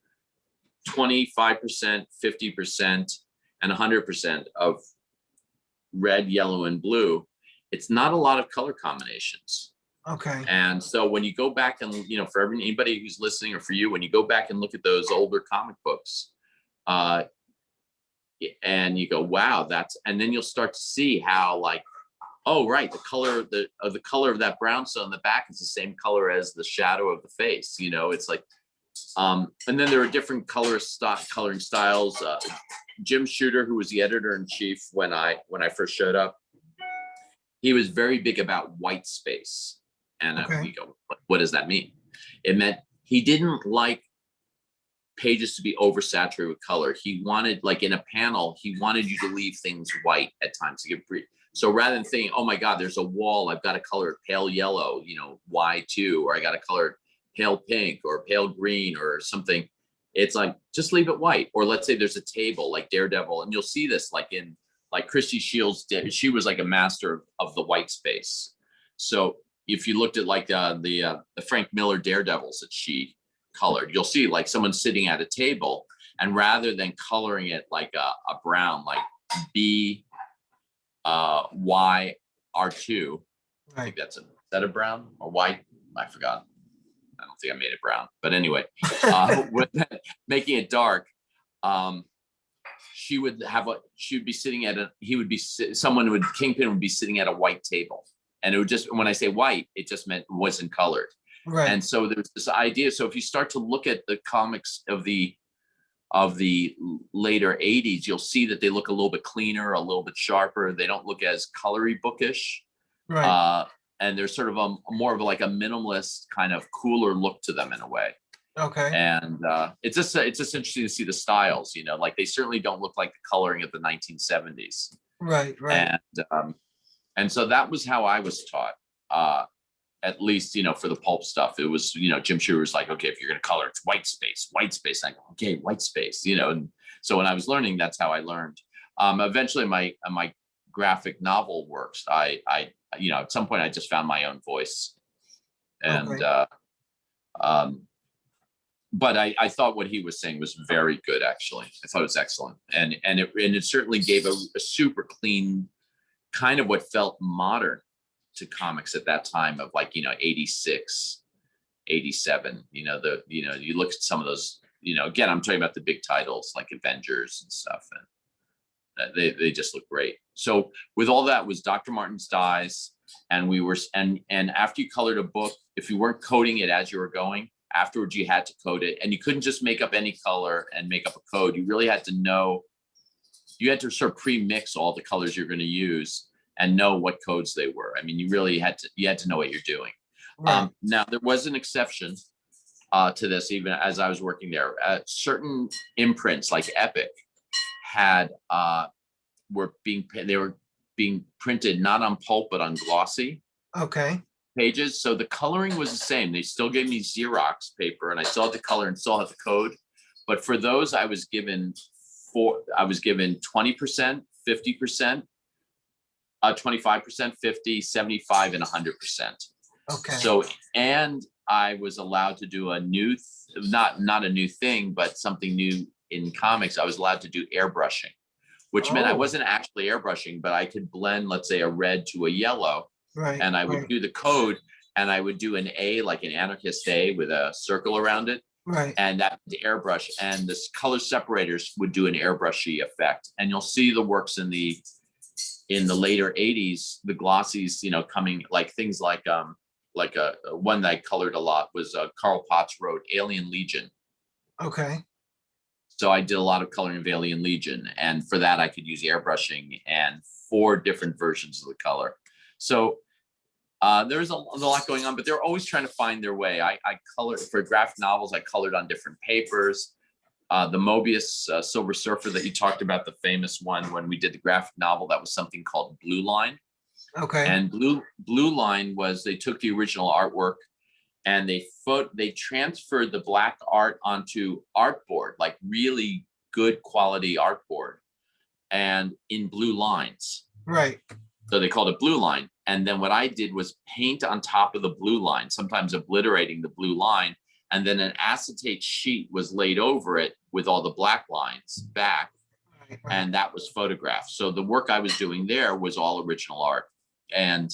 25%, 50%, and 100% of red, yellow, and blue, it's not a lot of color combinations. Okay. And so when you go back and, for anybody who's listening, or for you, when you go back and look at those older comic books, and you go, wow, and then you'll start to see how like, oh, right, the color of that brownstone in the back is the same color as the shadow of the face. It's like, and then there are different coloring styles. Jim Shooter, who was the editor-in-chief when I first showed up, he was very big about white space. And we go, what does that mean? It meant he didn't like pages to be oversaturated with color. He wanted, like in a panel, he wanted you to leave things white at times to give brief. So rather than thinking, oh my God, there's a wall, I've got to color it pale yellow, Y2, or I got to color it pale pink or pale green or something. It's like, just leave it white. Or let's say there's a table like Daredevil, and you'll see this like in Christy Shields did. She was like a master of the white space. So if you looked at like the Frank Miller Daredevils that she colored, you'll see like someone sitting at a table, and rather than coloring it like a brown, like B Y R2, I think is that a brown or white? I forgot. I don't think I made it brown, but anyway, with that, making it dark, Kingpin would be sitting at a white table, and it would just, when I say white, it just meant it wasn't colored. Right. And so there's this idea. So if you start to look at the comics of the later 80s, you'll see that they look a little bit cleaner, a little bit sharper. They don't look as colory bookish. Right. And there's sort of more of like a minimalist kind of cooler look to them in a way. Okay. And it's just interesting to see the styles, like they certainly don't look like the coloring of the 1970s. Right. And so that was how I was taught, at least, for the pulp stuff. It was, Jim Shooter was like, okay, if you're going to color, it's white space. I go, okay, white space, and so when I was learning, that's how I learned. Eventually my graphic novel works, I at some point I just found my own voice, and but I thought what he was saying was very good. Actually, I thought it was excellent, and it certainly gave a super clean kind of what felt modern to comics at that time of like 86, 87. You look at some of those. Again, I'm talking about the big titles like Avengers and stuff, and they just look great. So with all that was Dr. Martin's dyes, and we were and after you colored a book, if you weren't coding it as you were going, afterwards you had to code it, and you couldn't just make up any color and make up a code. You really had to know, you had to sort of pre-mix all the colors you're going to use and know what codes they were. I mean, you really had to know what you're doing. Right. Now there was an exception to this, even as I was working there. Certain imprints like Epic were being printed not on pulp but on glossy pages. So the coloring was the same. They still gave me Xerox paper, and I still had the color and still had the code. But for those, I was given 20%, 50%, 25%, 50, 75, and 100%. Okay. So, and I was allowed to do not a new thing, but something new in comics. I was allowed to do airbrushing, which meant I wasn't actually airbrushing, but I could blend, let's say, a red to a yellow. Right. And I would do the code, and I would do an A, like an anarchist A with a circle around it. Right. And that the airbrush, and the color separators would do an airbrushy effect. And you'll see the works in the later 80s, the glossies, coming, like things like a one that I colored a lot was Carl Potts wrote Alien Legion. Okay. So I did a lot of coloring of Alien Legion, and for that I could use airbrushing and 4 different versions of the color. So there's a lot going on, but they're always trying to find their way. I colored for graphic novels. I colored on different papers. The Mobius Silver Surfer that you talked about, the famous one when we did the graphic novel, that was something called Blue Line. Okay. And Blue Line was, they took the original artwork and they transferred the black art onto artboard, like really good quality artboard, and in blue lines. Right. So they called it Blue Line. And then what I did was paint on top of the blue line, sometimes obliterating the blue line. And then an acetate sheet was laid over it with all the black lines back. Right. And that was photographed. So the work I was doing there was all original art. And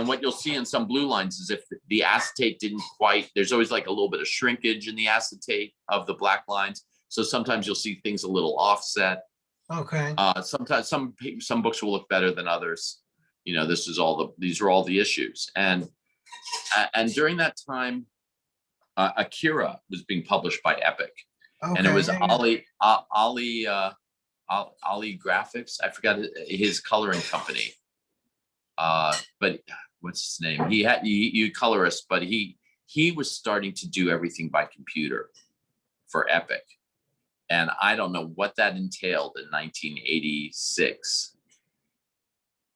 what you'll see in some blue lines is if the acetate didn't quite, there's always like a little bit of shrinkage in the acetate of the black lines. So sometimes you'll see things a little offset. Okay. Sometimes some books will look better than others. You know, these are all the issues. And during that time, Akira was being published by Epic, and it Okay. was Yeah, yeah. Ali Graphics. I forgot his coloring company. But what's his name? He colorist, but he was starting to do everything by computer for Epic. And I don't know what that entailed in 1986,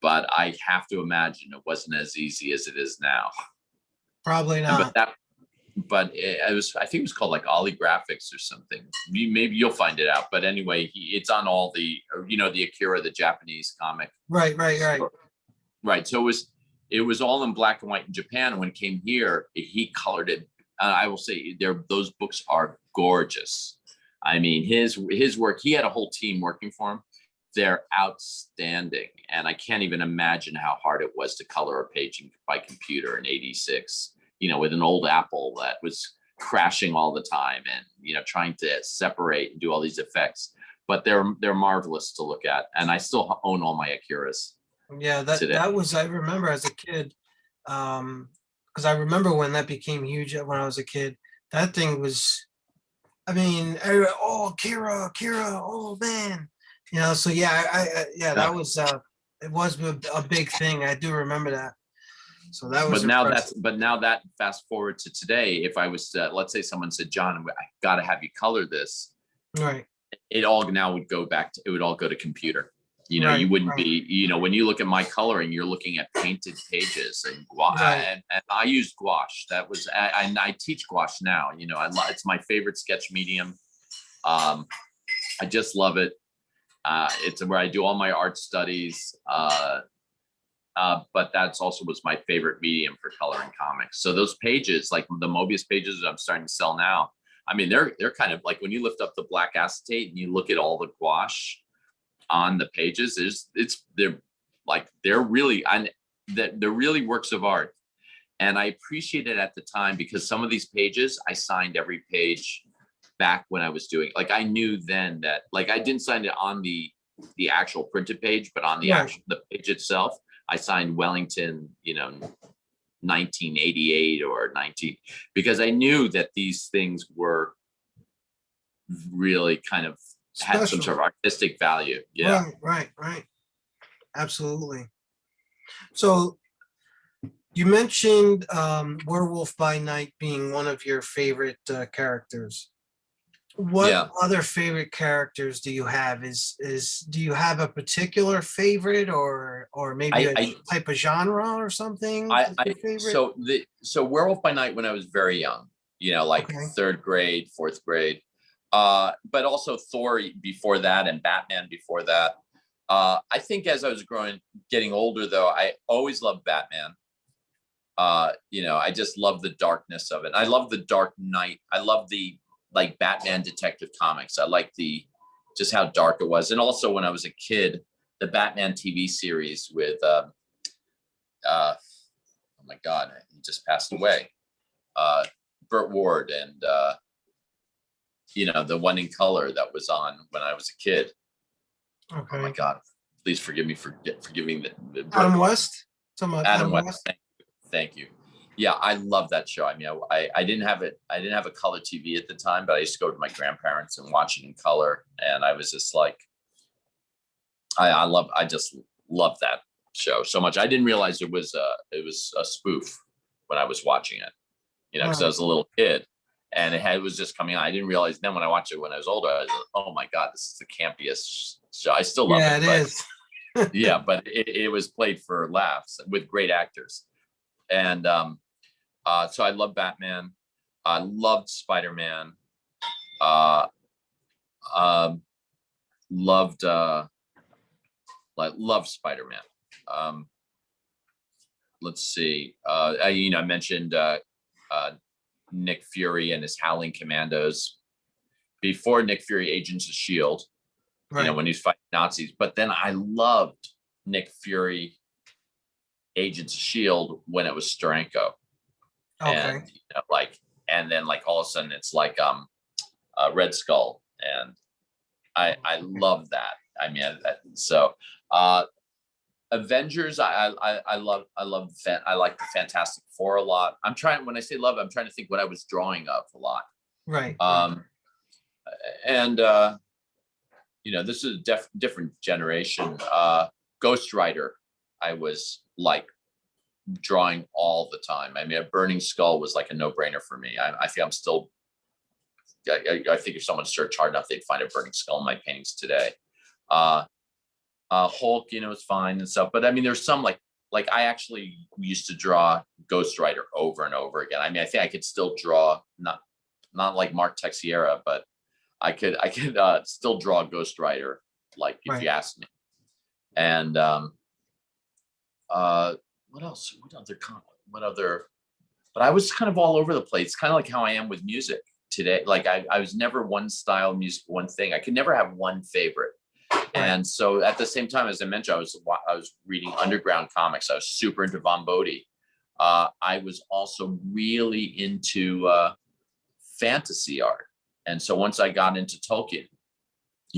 but I have to imagine it wasn't as easy as it is now. Probably And not. but it was, I think it was called like Ollie Graphics or something. Maybe you'll find it out. But anyway, it's on all the, the Akira, the Japanese comic. Right, right, right. Right. So it was all in black and white in Japan. And when it came here, he colored it. I will say those books are gorgeous. I mean, his work, he had a whole team working for him. They're outstanding. And I can't even imagine how hard it was to color a page by computer in 86, with an old Apple that was crashing all the time and, trying to separate and do all these effects. But they're marvelous to look at. And I still own all my Akiras. Yeah, Today. that was, I remember as a kid, because I remember when that became huge when I was a kid. That thing was, I mean, oh, Kira, oh man, So yeah, yeah, that was it was a big thing. I do remember that. So that was impressive. But now that fast forward to today, if I was to, let's say someone said, John, I got to have you color this, Right. it all now would go back to, it would all go to computer. Right, you wouldn't right. be, when you look at my coloring, you're looking at painted pages and Right. and I used gouache. That was, I teach gouache now, it's my favorite sketch medium. I just love it. It's where I do all my art studies. But that's also was my favorite medium for coloring comics. So those pages, like the Mobius pages that I'm starting to sell now, I mean, they're kind of like when you lift up the black acetate and you look at all the gouache on the pages, they're really works of art. And I appreciate it at the time because some of these pages, I signed every page back when I was doing, like, I knew then that, like, I didn't sign it on the actual printed page, but on the the page itself, I signed Wellington, 1988 or 19, because I knew that these things were really kind of had some sort of artistic value. Yeah. Right. Absolutely. So you mentioned Werewolf by Night being one of your favorite characters. What other favorite characters do you have? Do you have a particular favorite or maybe a type of genre or something? So Werewolf by Night when I was very young, like third grade, fourth grade, but also Thor before that and Batman before that. I think as I was getting older though, I always loved Batman. I just love the darkness of it. I love the Dark Knight. I love the Batman Detective Comics. I like just how dark it was. And also when I was a kid, the Batman TV series with, oh my God, he just passed away. Burt Ward and, the one in color that was on when I was a kid. Okay. Oh my God, please forgive me for forgiving the Adam West. Adam West. Thank you. Yeah, I love that show. I mean, I didn't have it. I didn't have a color TV at the time, but I used to go to my grandparents and watch it in color. And I was just like, I just love that show so much. I didn't realize it was a spoof when I was watching it, because I was a little kid and it was just coming on. I didn't realize then when I watched it when I was older, I was like, oh my God, this is the campiest show. I still love it. Yeah, it is. Yeah, but it was played for laughs with great actors. And so I love Batman. I loved Spider-Man. Loved Spider-Man. Let's see. I mentioned Nick Fury and his Howling Commandos. Before Nick Fury, Agents of S.H.I.E.L.D., when he's fighting Nazis. But then I loved Nick Fury, Agents of S.H.I.E.L.D. when it was Steranko. And and then all of a sudden it's Red Skull, and I love that. I mean, so Avengers, I love, I like the Fantastic Four a lot. I'm trying, when I say love, I'm trying to think what I was drawing of a lot. Right. And this is a different generation. Ghost Rider, I was like drawing all the time. I mean, a Burning Skull was like a no-brainer for me. I think I'm still, I think if someone searched hard enough, they'd find a Burning Skull in my paintings today. Hulk, is fine and stuff, but I mean, there's some like I actually used to draw Ghost Rider over and over again. I mean, I think I could still draw, not like Mark Texiera, but I could still draw Ghost Rider, like if you asked me. And what else? What other? But I was kind of all over the place, kind of like how I am with music today. Like I was never one style music, one thing. I could never have one favorite. And so at the same time, as I mentioned, I was reading underground comics. I was super into Von Bodie. I was also really into fantasy art. And so once I got into Tolkien,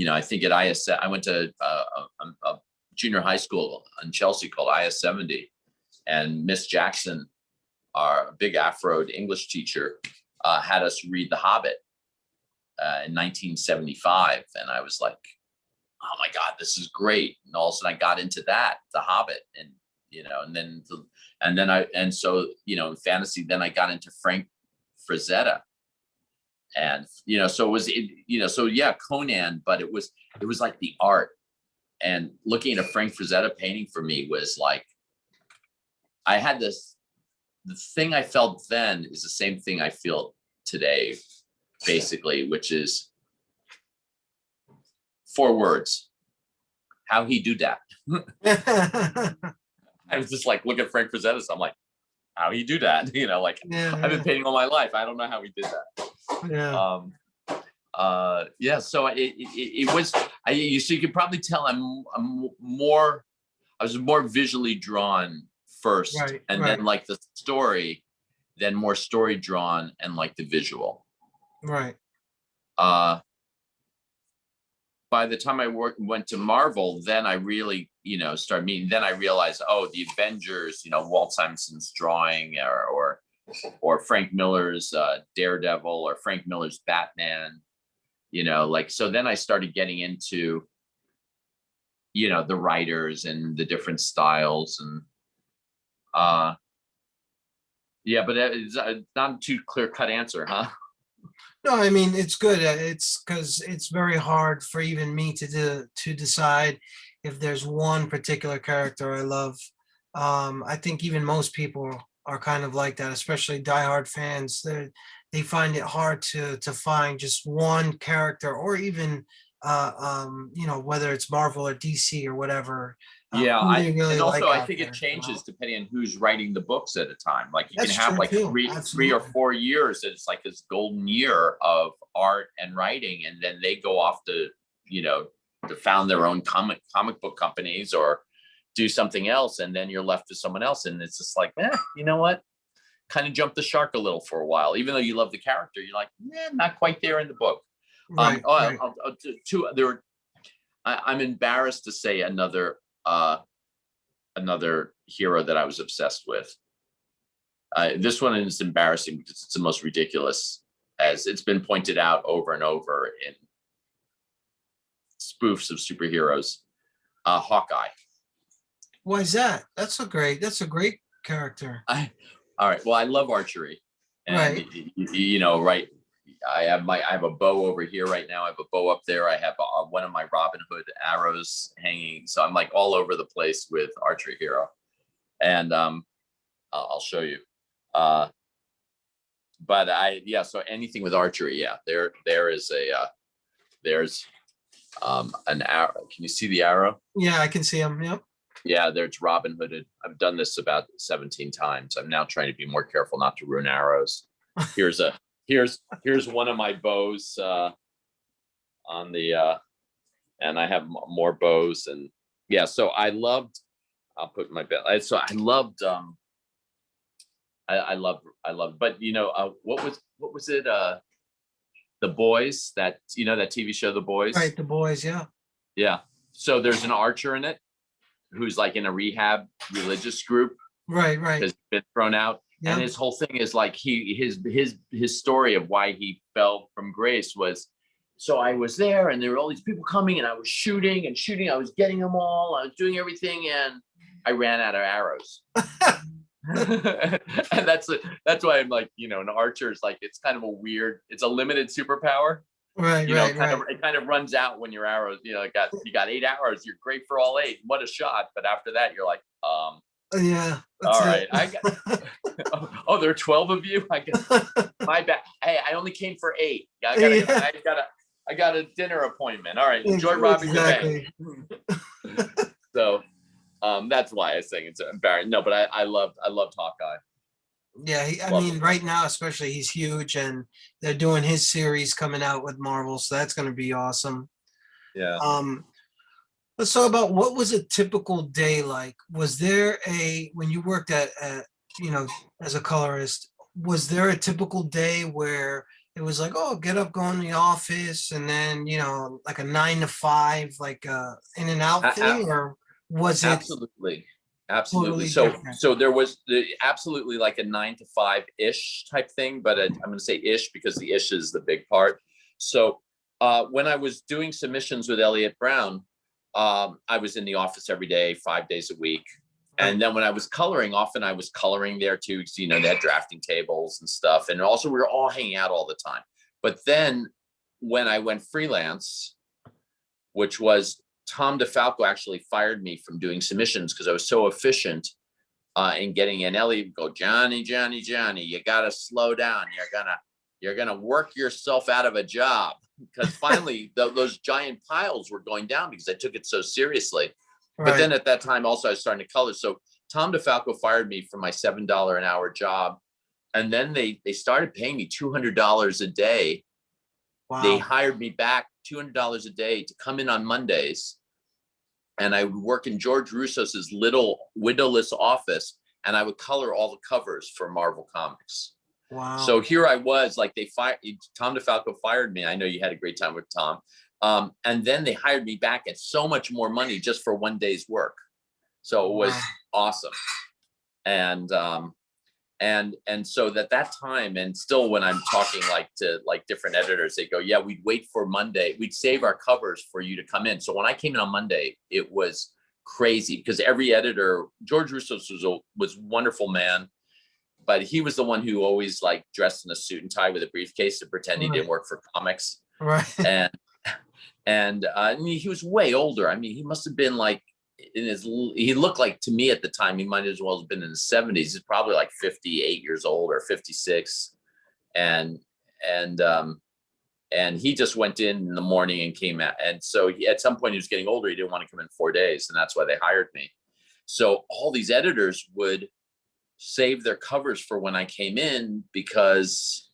I think at IS, I went to a junior high school in Chelsea called IS 70, and Miss Jackson, our big Afro English teacher, had us read The Hobbit in 1975, and I was like, oh my God, this is great. And all of a sudden I got into that, The Hobbit, and so in fantasy, then I got into Frank Frazetta. And so it was, so yeah, Conan, but it was like the art. And looking at a Frank Frazetta painting for me was like, I had the thing I felt then is the same thing I feel today, basically, which is 4 words: how he do that. I was just like, look at Frank Frazetta. I'm like, how he do that? I've been painting all my life. I don't know how he did that. So it was, so you can probably tell I was more visually drawn first, then like the story, then more story drawn, and like the visual. Right. By the time I went to Marvel, then I really, started meeting. Then I realized, the Avengers, Walt Simonson's drawing, or Frank Miller's Daredevil, or Frank Miller's Batman, so then I started getting into, the writers and the different styles, and but it's not a too clear-cut answer, huh? No, I mean, it's good. It's because it's very hard for even me to decide if there's one particular character I love. I think even most people are kind of like that, especially diehard fans. They find it hard to find just one character, or even whether it's Marvel or DC or whatever. Yeah, they really and also like I out think there, it changes depending on who's writing the books at a time. Like you That's can have true like too. 3 Absolutely. or 4 years. It's like this golden year of art and writing, and then they go off to found their own comic book companies or do something else, and then you're left with someone else, and it's just like, you know what? Kind of jump the shark a little for a while, even though you love the character. You're like, not quite there in the book. Right. I'm embarrassed to say another hero that I was obsessed with. This one is embarrassing because it's the most ridiculous, as it's been pointed out over and over in spoofs of superheroes. Hawkeye. Why is that? That's a great character. All right. Well, I love archery, and Right. I have a bow over here right now. I have a bow up there. I have one of my Robin Hood arrows hanging. So I'm like all over the place with archery hero, and I'll show you. But so anything with archery, there's an arrow. Can you see the arrow? Yeah, I can see him. Yep. Yeah, there's Robin Hooded. I've done this about 17 times. I'm now trying to be more careful not to ruin arrows. Here's one of my bows on the and I have more bows, and so I'll put my belt. So I loved I loved, but what was it? The Boys, that TV show, The Boys. Right, The Boys. Yeah. Yeah. So there's an archer in it who's like in a rehab religious group Right, because right. he's been thrown out. And Yep. his whole thing is like his story of why he fell from grace was, so I was there and there were all these people coming and I was shooting and shooting. I was getting them all. I was doing everything and I ran out of arrows. And that's why I'm like, an archer is like, it's kind of a weird, it's a limited superpower. Right, right, right. It kind of runs out when your arrows, you got 8 arrows, you're great for all 8. What a shot. But after that, you're like, Yeah, that's all it. right, I got, oh, there are 12 of you. I guess my bad. Hey, I only came for 8. Yeah, I got a dinner appointment. All right, enjoy robbing the bank. exactly. So, that's why I think it's embarrassing. No, but I loved Hawkeye. Yeah, I Love mean, him. right now, especially, he's huge, and they're doing his series coming out with Marvel, so that's going to be awesome. Yeah. Um, let's talk about what was a typical day like. Was there when you worked you know, as a colorist, was there a typical day where it was like, oh, get up, go in the office, and then, like a 9 to 5, like in and out thing, or was it Absolutely. Absolutely. totally So, different? there was absolutely like a 9 to 5 ish type thing, but I'm going to say ish because the ish is the big part. So, when I was doing submissions with Elliott Brown, I was in the office every day, 5 days a week. And then when I was coloring, often I was coloring there too, because, they had drafting tables and stuff. And also we were all hanging out all the time. But then when I went freelance, which was Tom DeFalco actually fired me from doing submissions because I was so efficient in getting in. Ellie would go, Johnny, you gotta slow down. You're gonna work yourself out of a job. Because finally those giant piles were going down because I took it so seriously. But Right. then at that time also I was starting to color. So Tom DeFalco fired me from my $7 an hour job. And then they started paying me $200 a day. They Wow. hired me back $200 a day to come in on Mondays. And I would work in George Russos's little windowless office and I would color all the covers for Marvel Comics. Wow. So here I was, like Tom DeFalco fired me. I know you had a great time with Tom. And then they hired me back at so much more money just for one day's work. So it was awesome. And so at that time, and still when I'm talking to different editors, they go, yeah, we'd wait for Monday. We'd save our covers for you to come in. So when I came in on Monday, it was crazy because every editor, George Russo was a wonderful man, but he was the one who always dressed in a suit and tie with a briefcase to pretend he didn't work for comics. Right. And I mean, he was way older. I mean, he must have been he looked like, to me at the time, he might as well have been in his 70s. He's probably 58 years old or 56. And he just went in the morning and came out. And so at some point he was getting older. He didn't want to come in 4 days. And that's why they hired me. So all these editors would save their covers for when I came in because,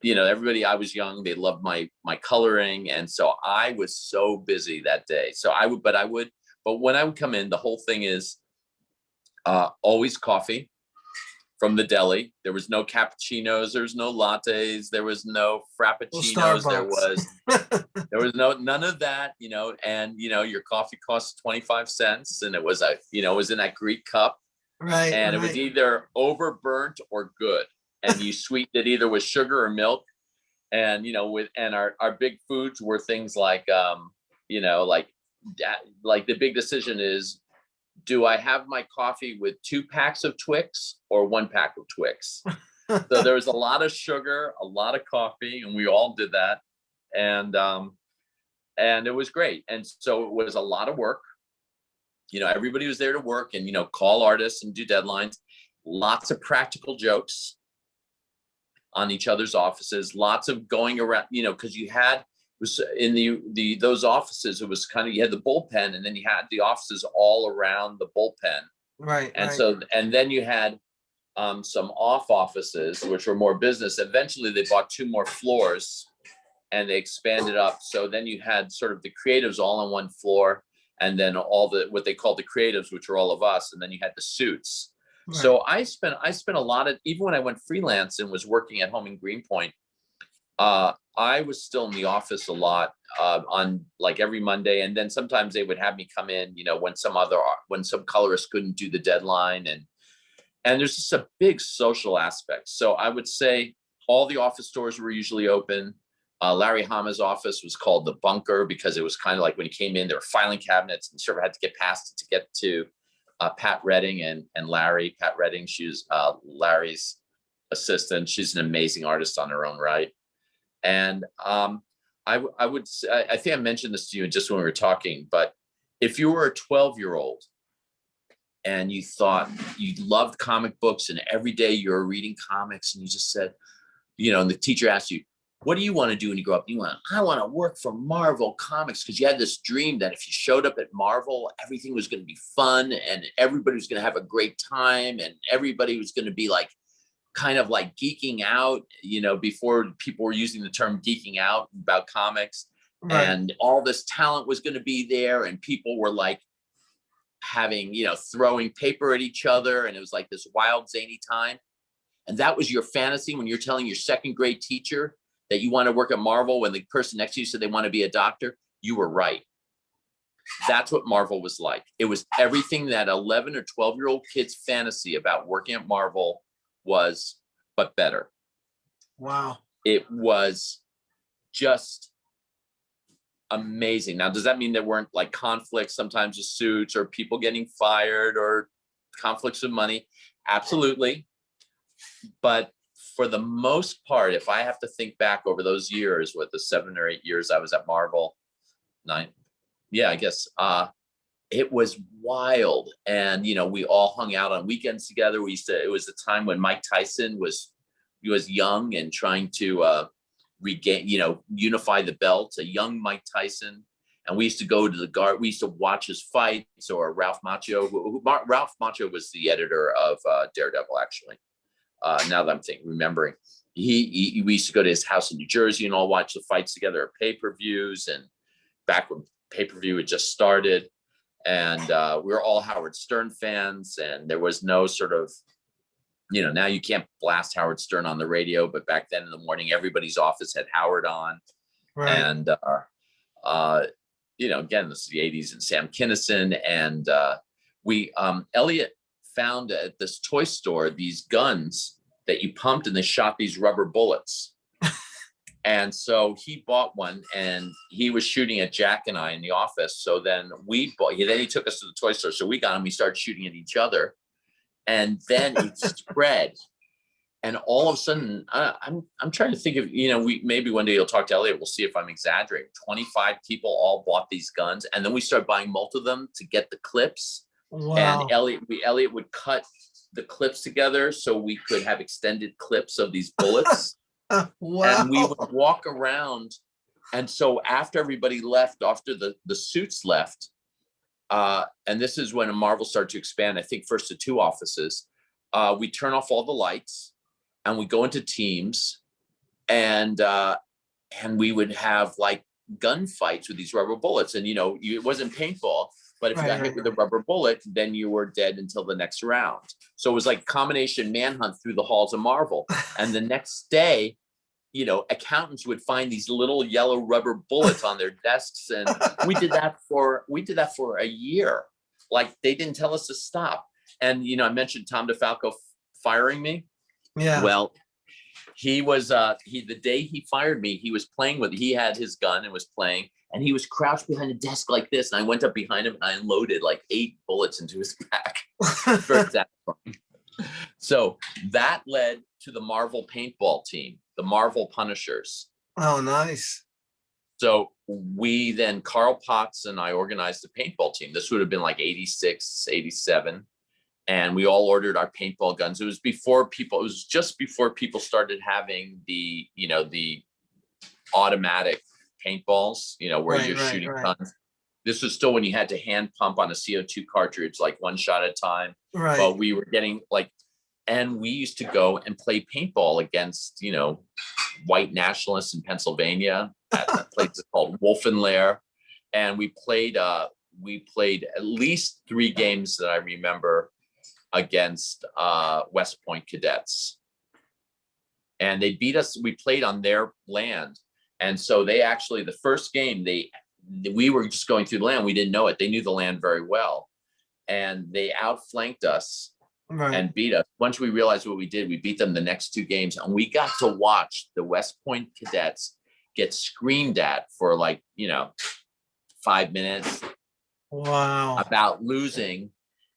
everybody, I was young. They loved my coloring. And so I was so busy that day. So but when I would come in, the whole thing is always coffee from the deli. There was no cappuccinos. There was no lattes. There was no frappuccinos. There was none of that, and, your coffee costs 25 cents. And it was it was in that Greek cup. Right. And it was either overburnt or good. And you sweetened it either with sugar or milk. And, our big foods were things like the big decision is, do I have my coffee with 2 packs of Twix or 1 pack of Twix? So there was a lot of sugar, a lot of coffee, and we all did that. And it was great. And so it was a lot of work. Everybody was there to work and, call artists and do deadlines, lots of practical jokes on each other's offices, lots of going around, because was in those offices, it was kind of, you had the bullpen and then you had the offices all around the bullpen. Right. And so, and then you had some off offices, which were more business. Eventually they bought 2 more floors and they expanded up. So then you had sort of the creatives all on one floor, and then all what they called the creatives, which were all of us. And then you had the suits. Right. So I spent a lot of, even when I went freelance and was working at home in Greenpoint, I was still in the office a lot on like every Monday, and then sometimes they would have me come in, when some colorist couldn't do the deadline, and there's just a big social aspect. So I would say all the office doors were usually open. Larry Hama's office was called the bunker because it was kind of like when he came in, there were filing cabinets, and you sort of had to get past it to get to Pat Redding and Larry. Pat Redding, she was Larry's assistant. She's an amazing artist on her own right. And I would say, I think I mentioned this to you just when we were talking, but if you were a 12-year-old and you thought you loved comic books and every day you were reading comics and you just said, and the teacher asked you, what do you want to do when you grow up? I want to work for Marvel Comics, because you had this dream that if you showed up at Marvel, everything was going to be fun and everybody was going to have a great time and everybody was going to be like, kind of like geeking out, before people were using the term geeking out about comics. Right. And all this talent was going to be there and people were like having, throwing paper at each other. And it was like this wild, zany time. And that was your fantasy when you're telling your second grade teacher that you want to work at Marvel when the person next to you said they want to be a doctor. You were right. That's what Marvel was like. It was everything that 11 or 12-year-old kid's fantasy about working at Marvel was, but better. Wow. It was just amazing. Now, does that mean there weren't like conflicts, sometimes with suits or people getting fired or conflicts with money? Absolutely. But for the most part, if I have to think back over those years, the 7 or 8 years I was at Marvel, 9, yeah, I guess, it was wild. And, we all hung out on weekends together. It was the time when Mike Tyson was young and trying to regain, unify the belt, a young Mike Tyson. And we used to go to the guard. We used to watch his fights, or Ralph Macchio. Ralph Macchio was the editor of Daredevil, actually. Now that I'm remembering, we used to go to his house in New Jersey and all watch the fights together at pay-per-views. And back when pay-per-view had just started. And we were all Howard Stern fans, and there was no sort of, now you can't blast Howard Stern on the radio, but back then in the morning, everybody's office had Howard on. Right. And, again, this is the 80s, and Sam Kinison. And Elliot found at this toy store these guns that you pumped and they shot these rubber bullets. And so he bought one, and he was shooting at Jack and I in the office. So then then he took us to the toy store. So we got him, we started shooting at each other, and then it spread. And all of a sudden, I'm trying to think of, maybe one day you'll talk to Elliot, we'll see if I'm exaggerating. 25 people all bought these guns. And then we started buying multiple of them to get the clips. Wow. And Elliot would cut the clips together so we could have extended clips of these bullets. Wow. And we would walk around. And so after everybody left, after the suits left, and this is when Marvel started to expand, I think first to 2 offices, we turn off all the lights and we go into teams, and we would have like gunfights with these rubber bullets. And, it wasn't paintball, but if you got hit with a rubber bullet, then you were dead until the next round. So it was like combination manhunt through the halls of Marvel. And the next day, accountants would find these little yellow rubber bullets on their desks. And we did that for a year. Like, they didn't tell us to stop. And, I mentioned Tom DeFalco firing me. Yeah. Well, he was, the day he fired me, he had his gun and was playing, and he was crouched behind a desk like this. And I went up behind him and I unloaded like 8 bullets into his back. Very satisfying. So that led to the Marvel paintball team, the Marvel Punishers. Oh, nice. So Carl Potts and I organized the paintball team. This would have been like 86, 87. And we all ordered our paintball guns. It was just before people started having the automatic paintballs, where you're shooting guns. This was still when you had to hand pump on a CO2 cartridge, like one shot at a time. Right. But we were getting and we used to go and play paintball against, white nationalists in Pennsylvania at a place called Wolfenlair. And we played at least 3 games that I remember against West Point cadets. and they beat us. We played on their land. And so they actually, the first game, we were just going through the land. We didn't know it. They knew the land very well. And they outflanked us and beat us. Once we realized what we did, we beat them the next 2 games. And we got to watch the West Point cadets get screamed at for 5 minutes. Wow. About losing.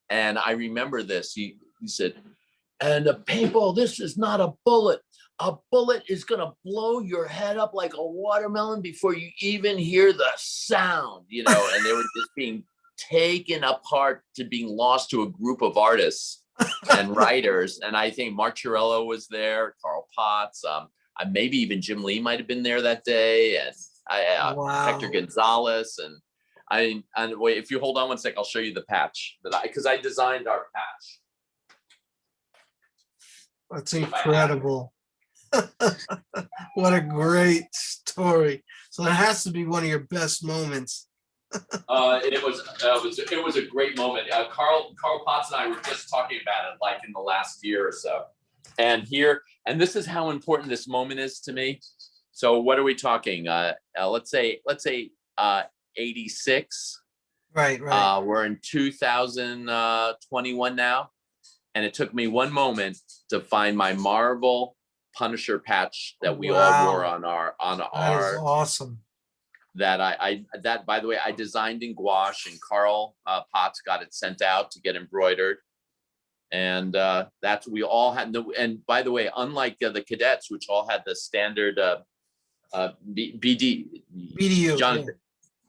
And I remember this. He said, and a paintball, this is not a bullet. A bullet is going to blow your head up like a watermelon before you even hear the sound, and they were just being taken apart to being lost to a group of artists and writers. And I think Mark Chiarello was there, Carl Potts, maybe even Jim Lee might have been there that day, and Hector Gonzalez. And wait, if you hold on one sec, I'll show you the patch because I designed our patch. That's incredible. What a great story. So it has to be one of your best moments. It was a great moment. Carl Potts and I were just talking about it in the last year or so. And this is how important this moment is to me. So what are we talking? Let's say 86. Right. We're in 2021 now. And it took me one moment to find my Marvel Punisher patch that we all wore on our. That is awesome. That by the way, I designed in gouache, and Carl Potts got it sent out to get embroidered. And we all had. And by the way, unlike the cadets, which all had the standard BDU. Jonathan,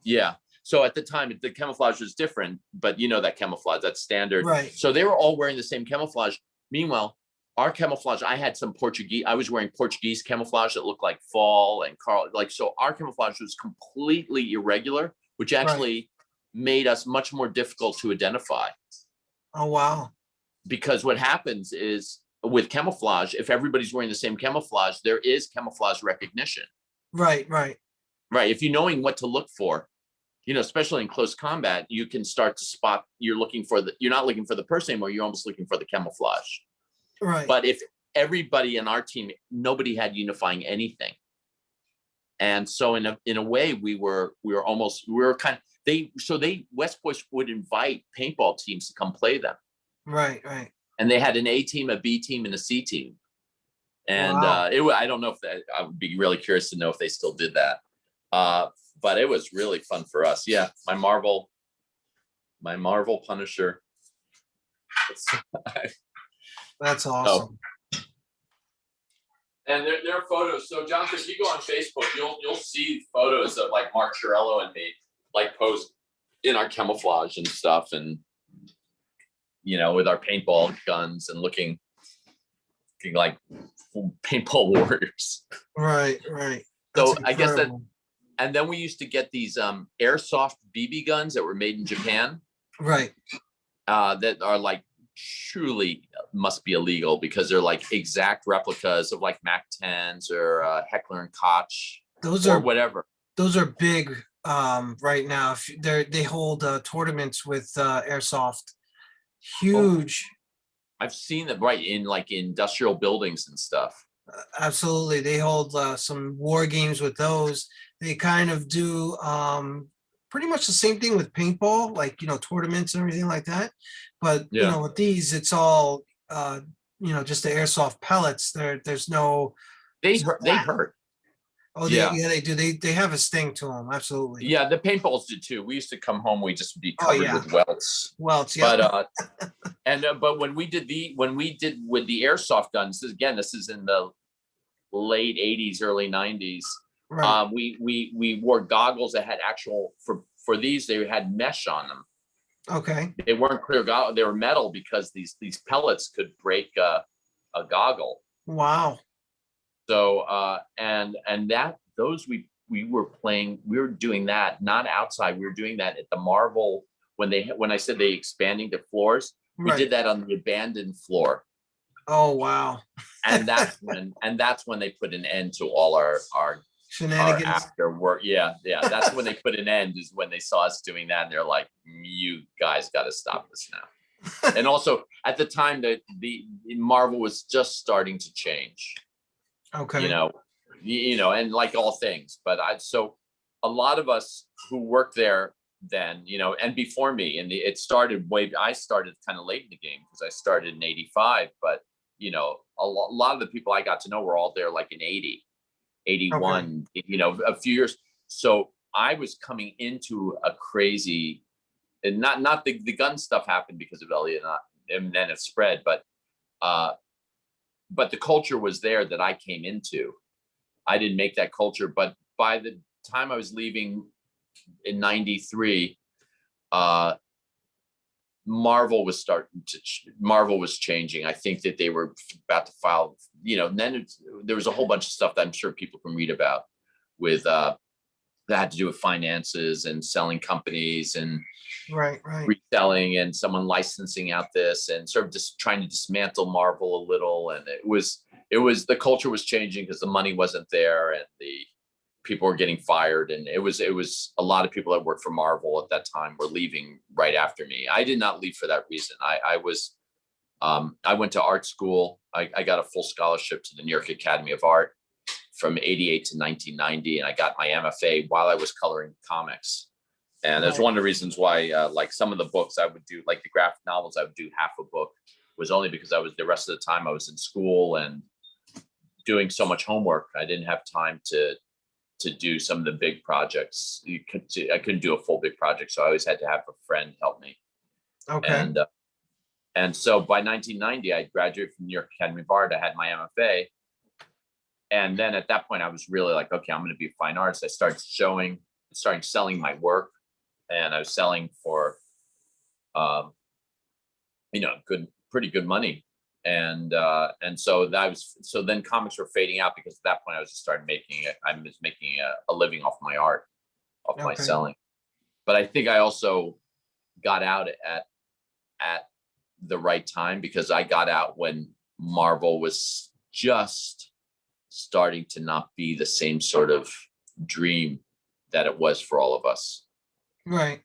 yeah. So at the time, the camouflage was different, but that camouflage, that's standard. Right. So they were all wearing the same camouflage. Meanwhile, our camouflage, I had some I was wearing Portuguese camouflage that looked like fall and Carl, so our camouflage was completely irregular, which actually made us much more difficult to identify. Oh, wow. Because what happens is with camouflage, if everybody's wearing the same camouflage, there is camouflage recognition. Right. If you're knowing what to look for, especially in close combat, you can start to spot, you're not looking for the person anymore, you're almost looking for the camouflage. Right. But if everybody in our team, nobody had unifying anything. And so in a way, West Point would invite paintball teams to come play them. Right. And they had an A team, a B team, and a C team. And I don't know if I would be really curious to know if they still did that. But it was really fun for us. Yeah, my Marvel Punisher. That's awesome. And there are photos. So Jonathan, if you go on Facebook, you'll see photos of Mark Chiarello and me posed in our camouflage and stuff, and with our paintball guns and looking like paintball warriors. Right. That's so incredible. I guess that. And then we used to get these airsoft BB guns that were made in Japan. Right. That are truly must be illegal because they're exact replicas of Mac 10s or Heckler and Koch. Whatever. Those are big right now. They hold tournaments with airsoft. Huge. I've seen them in industrial buildings and stuff. Absolutely. They hold some war games with those. They kind of do pretty much the same thing with paintball, tournaments and everything like that. But, with these, it's all, just the airsoft pellets. There's no. They hurt. Oh, they do. They have a sting to them. Absolutely. Yeah, the paintballs did too. We used to come home, we just be covered with welts. Yeah. But when we did with the airsoft guns, this is in the late 80s, early 90s. Right. We wore goggles that had for these, they had mesh on them. Okay. They weren't clear goggles, they were metal because these pellets could break a goggle. Wow. So we were doing that not outside. We were doing that at the Marvel when I said they expanding the floors. We did that on the abandoned floor. Oh wow! And that's when they put an end to all our shenanigans after work. Yeah. That's when they put an end, is when they saw us doing that, and they're like, "You guys got to stop this now." And also at the time that the Marvel was just starting to change. you Okay. know, and like all things. But so a lot of us who worked there then, and before me, and it started I started kind of late in the game because I started in '85, but a lot of the people I got to know were all there like in '80, Okay. '81, a few years. So I was coming into a crazy, and not the gun stuff happened because of Elliot, and then it spread, uh, but the culture was there that I came into. I didn't make that culture, but by the time I was leaving in '93, uh, Marvel was changing. I think that they were about to file, and then there was a whole bunch of stuff that I'm sure people can read about with that had to do with finances and selling companies and Right. Right. reselling and someone licensing out this and sort of just trying to dismantle Marvel a little. And it was the culture was changing because the money wasn't there and the people were getting fired. And it was a lot of people that worked for Marvel at that time were leaving right after me. I did not leave for that reason. I went to art school. I got a full scholarship to the New York Academy of Art from '88 to 1990, and I got my MFA while I was coloring comics. And that's Right. one of the reasons why, like some of the books I would do, like the graphic novels, I would do half a book, was only because the rest of the time I was in school and doing so much homework. I didn't have time to do some of the big projects. I couldn't do a full big project, so I always had to have a friend help me. Okay. And and so by 1990, I graduated from New York Academy of Art. I had my MFA, and then at that point, I was really like, okay, I'm going to be a fine artist. I started selling my work, and I was selling for, um, pretty good money. And so then comics were fading out because at that point I was making a living off my art, off my Okay. selling. But I think I also got out at the right time because I got out when Marvel was just starting to not be the same sort of dream that it was for all of us. Right.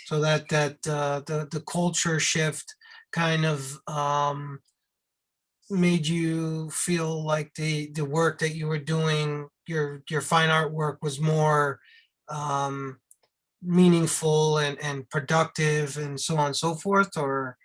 So the culture shift kind of made you feel like the work that you were doing, your fine art work was more um, meaningful and productive and so on and so forth, or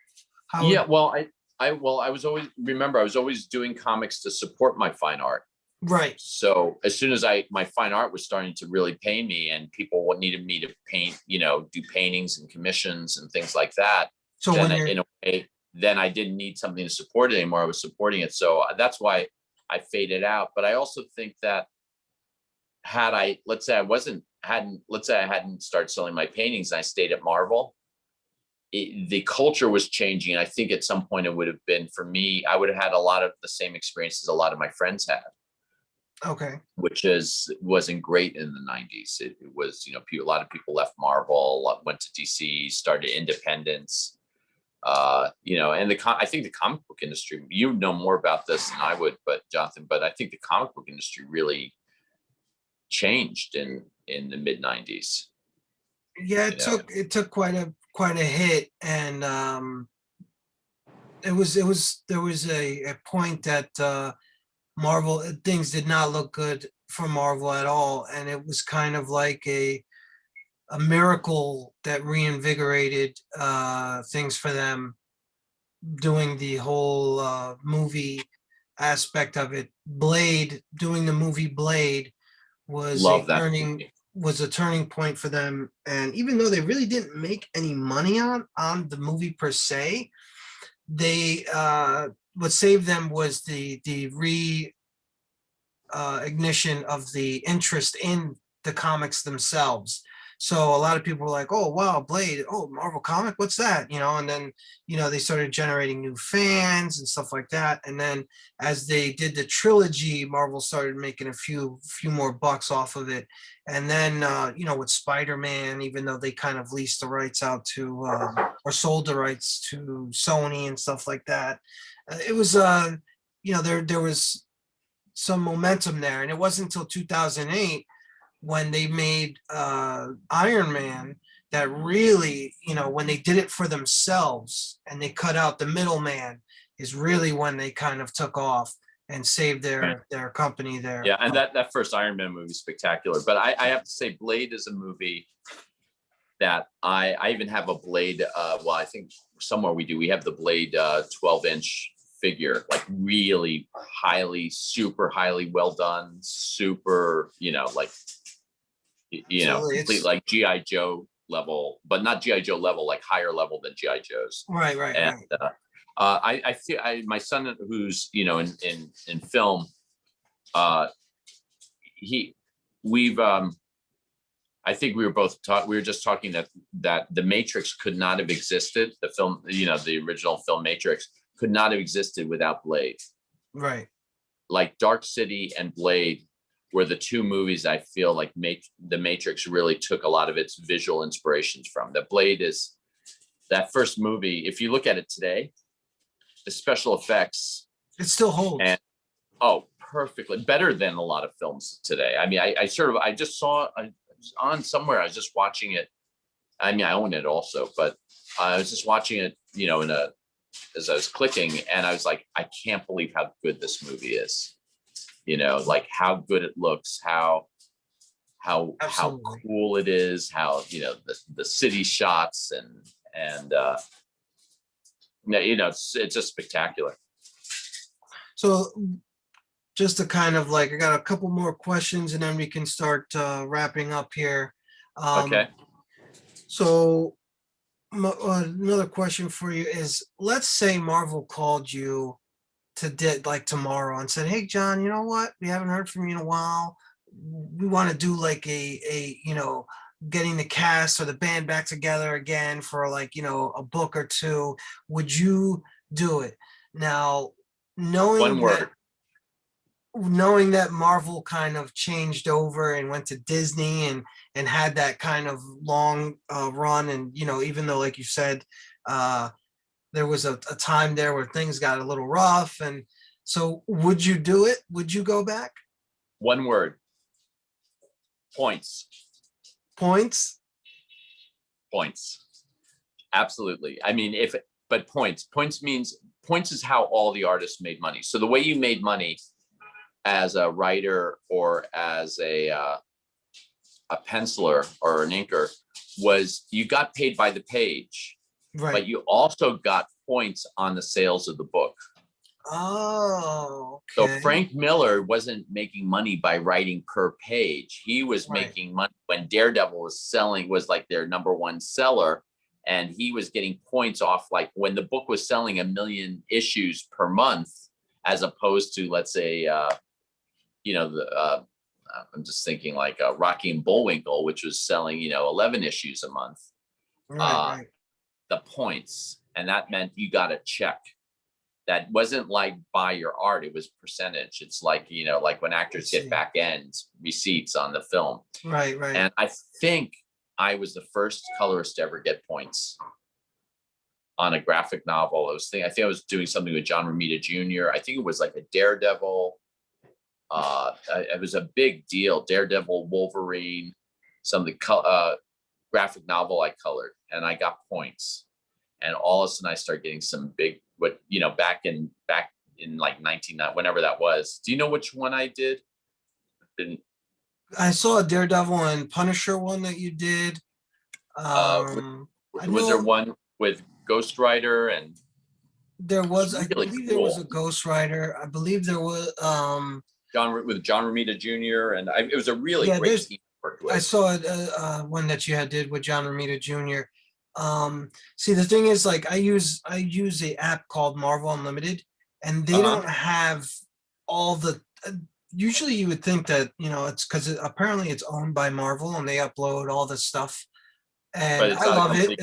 how Yeah, would, well, I was always doing comics to support my fine art. right. So as soon as my fine art was starting to really pay me and people needed me to paint, do paintings and commissions and things like that, So then when you're in a way, then I didn't need something to support it anymore. I was supporting it. So that's why I faded out. But I also think that had I, let's say I hadn't started selling my paintings and I stayed at Marvel, the culture was changing. And I think at some point it would have been for me, I would have had a lot of the same experiences a lot of my friends had, okay. which wasn't great in the '90s. It was, a lot of people left Marvel, went to DC, started independents. And I think the comic book industry, you know more about this than I would, but Jonathan, but I think the comic book industry really changed in the mid '90s. Yeah, You know, it took quite a hit, and it was there was a point that Marvel things did not look good for Marvel at all, and it was kind of like a miracle that reinvigorated things for them, doing the whole movie aspect of it. Blade, doing the movie Blade was love that movie. a turning point for them. And even though they really didn't make any money on the movie per se, they what saved them was the re ignition of the interest in the comics themselves. So a lot of people were like, "Oh wow, Blade! Oh, Marvel comic, what's that?" And then they started generating new fans and stuff like that. And then as they did the trilogy, Marvel started making a few more bucks off of it. And then with Spider-Man, even though they kind of leased the rights out to or sold the rights to Sony and stuff like that, it was there was some momentum there. And it wasn't until 2008 when they made Iron Man that really, when they did it for themselves and they cut out the middleman, is really when they kind of took off. and save their company there. Yeah, and that first Iron Man movie is spectacular. But I have to say, Blade is a movie that I even have a Blade. Well, I think somewhere we have the Blade 12-inch figure, like really super highly well done, super, like Absolutely. complete like GI Joe level, but not GI Joe level, like higher level than GI Joes. And Right. I feel my son, who's in film, he we've I think we were just talking that the Matrix could not have existed. The film, the original film Matrix could not have existed without Blade. Right. Like Dark City and Blade were the two movies I feel like the Matrix really took a lot of its visual inspirations from. The Blade is that first movie. If you look at it today, the special effects, it still holds. And perfectly better than a lot of films today. I mean, I just saw on somewhere. I was just watching it. I mean, I own it also, but I was just watching it, as I was clicking, and I was like, I can't believe how good this movie is. Like how good it looks, how cool it is, how the city shots and it's just spectacular. So just to kind of I got a couple more questions and then we can start wrapping up here. Okay. So another question for you is, let's say Marvel called you tomorrow and said, "Hey, John, you know what? We haven't heard from you in a while. We want to do a getting the cast or the band back together again for a book or two. Would you do it?" Now, One word. knowing that Marvel kind of changed over and went to Disney and had that kind of long run, and even though, like you said, there was a time there where things got a little rough, and so would you do it? Would you go back? One word. Points. Points. Absolutely. I mean, but points is how all the artists made money. So the way you made money as a writer or as a penciler or an inker was you got paid by the page, right? But you also got points on the sales of the book. Oh, okay. So Frank Miller wasn't making money by writing per page. He was making money when Daredevil was like their number one seller, and he was getting points off like when the book was selling 1 million issues per month, as opposed to, let's say, I'm just thinking like Rocky and Bullwinkle, which was selling 11 issues a month. Right. The points, and that meant you got a check. That wasn't like buy your art, it was percentage. It's like like when actors get back end receipts on the film. Right. And I think I was the first colorist to ever get points on a graphic novel. I think I was doing something with John Romita Jr. I think it was like a Daredevil. It was a big deal. Daredevil, Wolverine, some of the graphic novel I colored, and I got points. And all of a sudden I started getting some big, back in like 1990, whenever that was. Do you know which one I did? I saw a Daredevil and Punisher one that you did. Was there one with Ghost Rider? And there was, I believe there was a Ghost Rider. I believe there was John Romita Jr. And it was a really great team. I saw one that you did with John Romita Jr. See, the thing is, like, I use a app called Marvel Unlimited, and they don't have all the. Usually, you would think that it's because apparently it's owned by Marvel and they upload all the stuff, and I love it.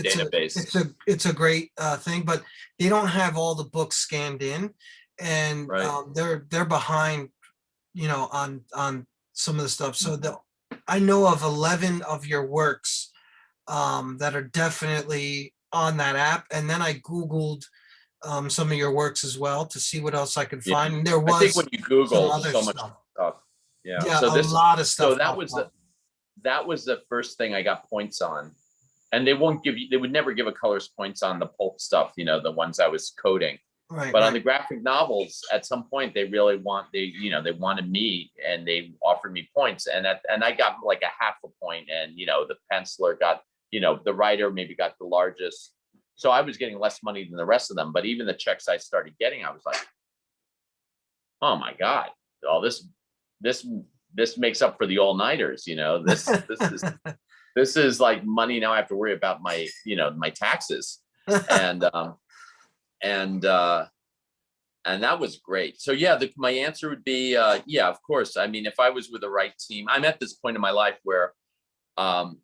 It's a great thing, but they don't have all the books scanned in, and they're behind, on some of the stuff. So I know of 11 of your works that are definitely on that app, and then I Googled some of your works as well to see what else I could find. And there was, I think when you Google so much stuff. Yeah, so a lot of stuff. So that was the first thing I got points on, and they would never give a colorist points on the pulp stuff, the ones I was coding. Right, But on right, the graphic novels, at some point they wanted me and they offered me points, and I got like a half a point, and the penciler got, the writer maybe got the largest. So I was getting less money than the rest of them. But even the checks I started getting, I was like, oh my God, all this this makes up for the all-nighters, this is like money now I have to worry about my taxes. And and and that was great. So yeah, my answer would be yeah, of course. I mean, if I was with the right team, I'm at this point in my life where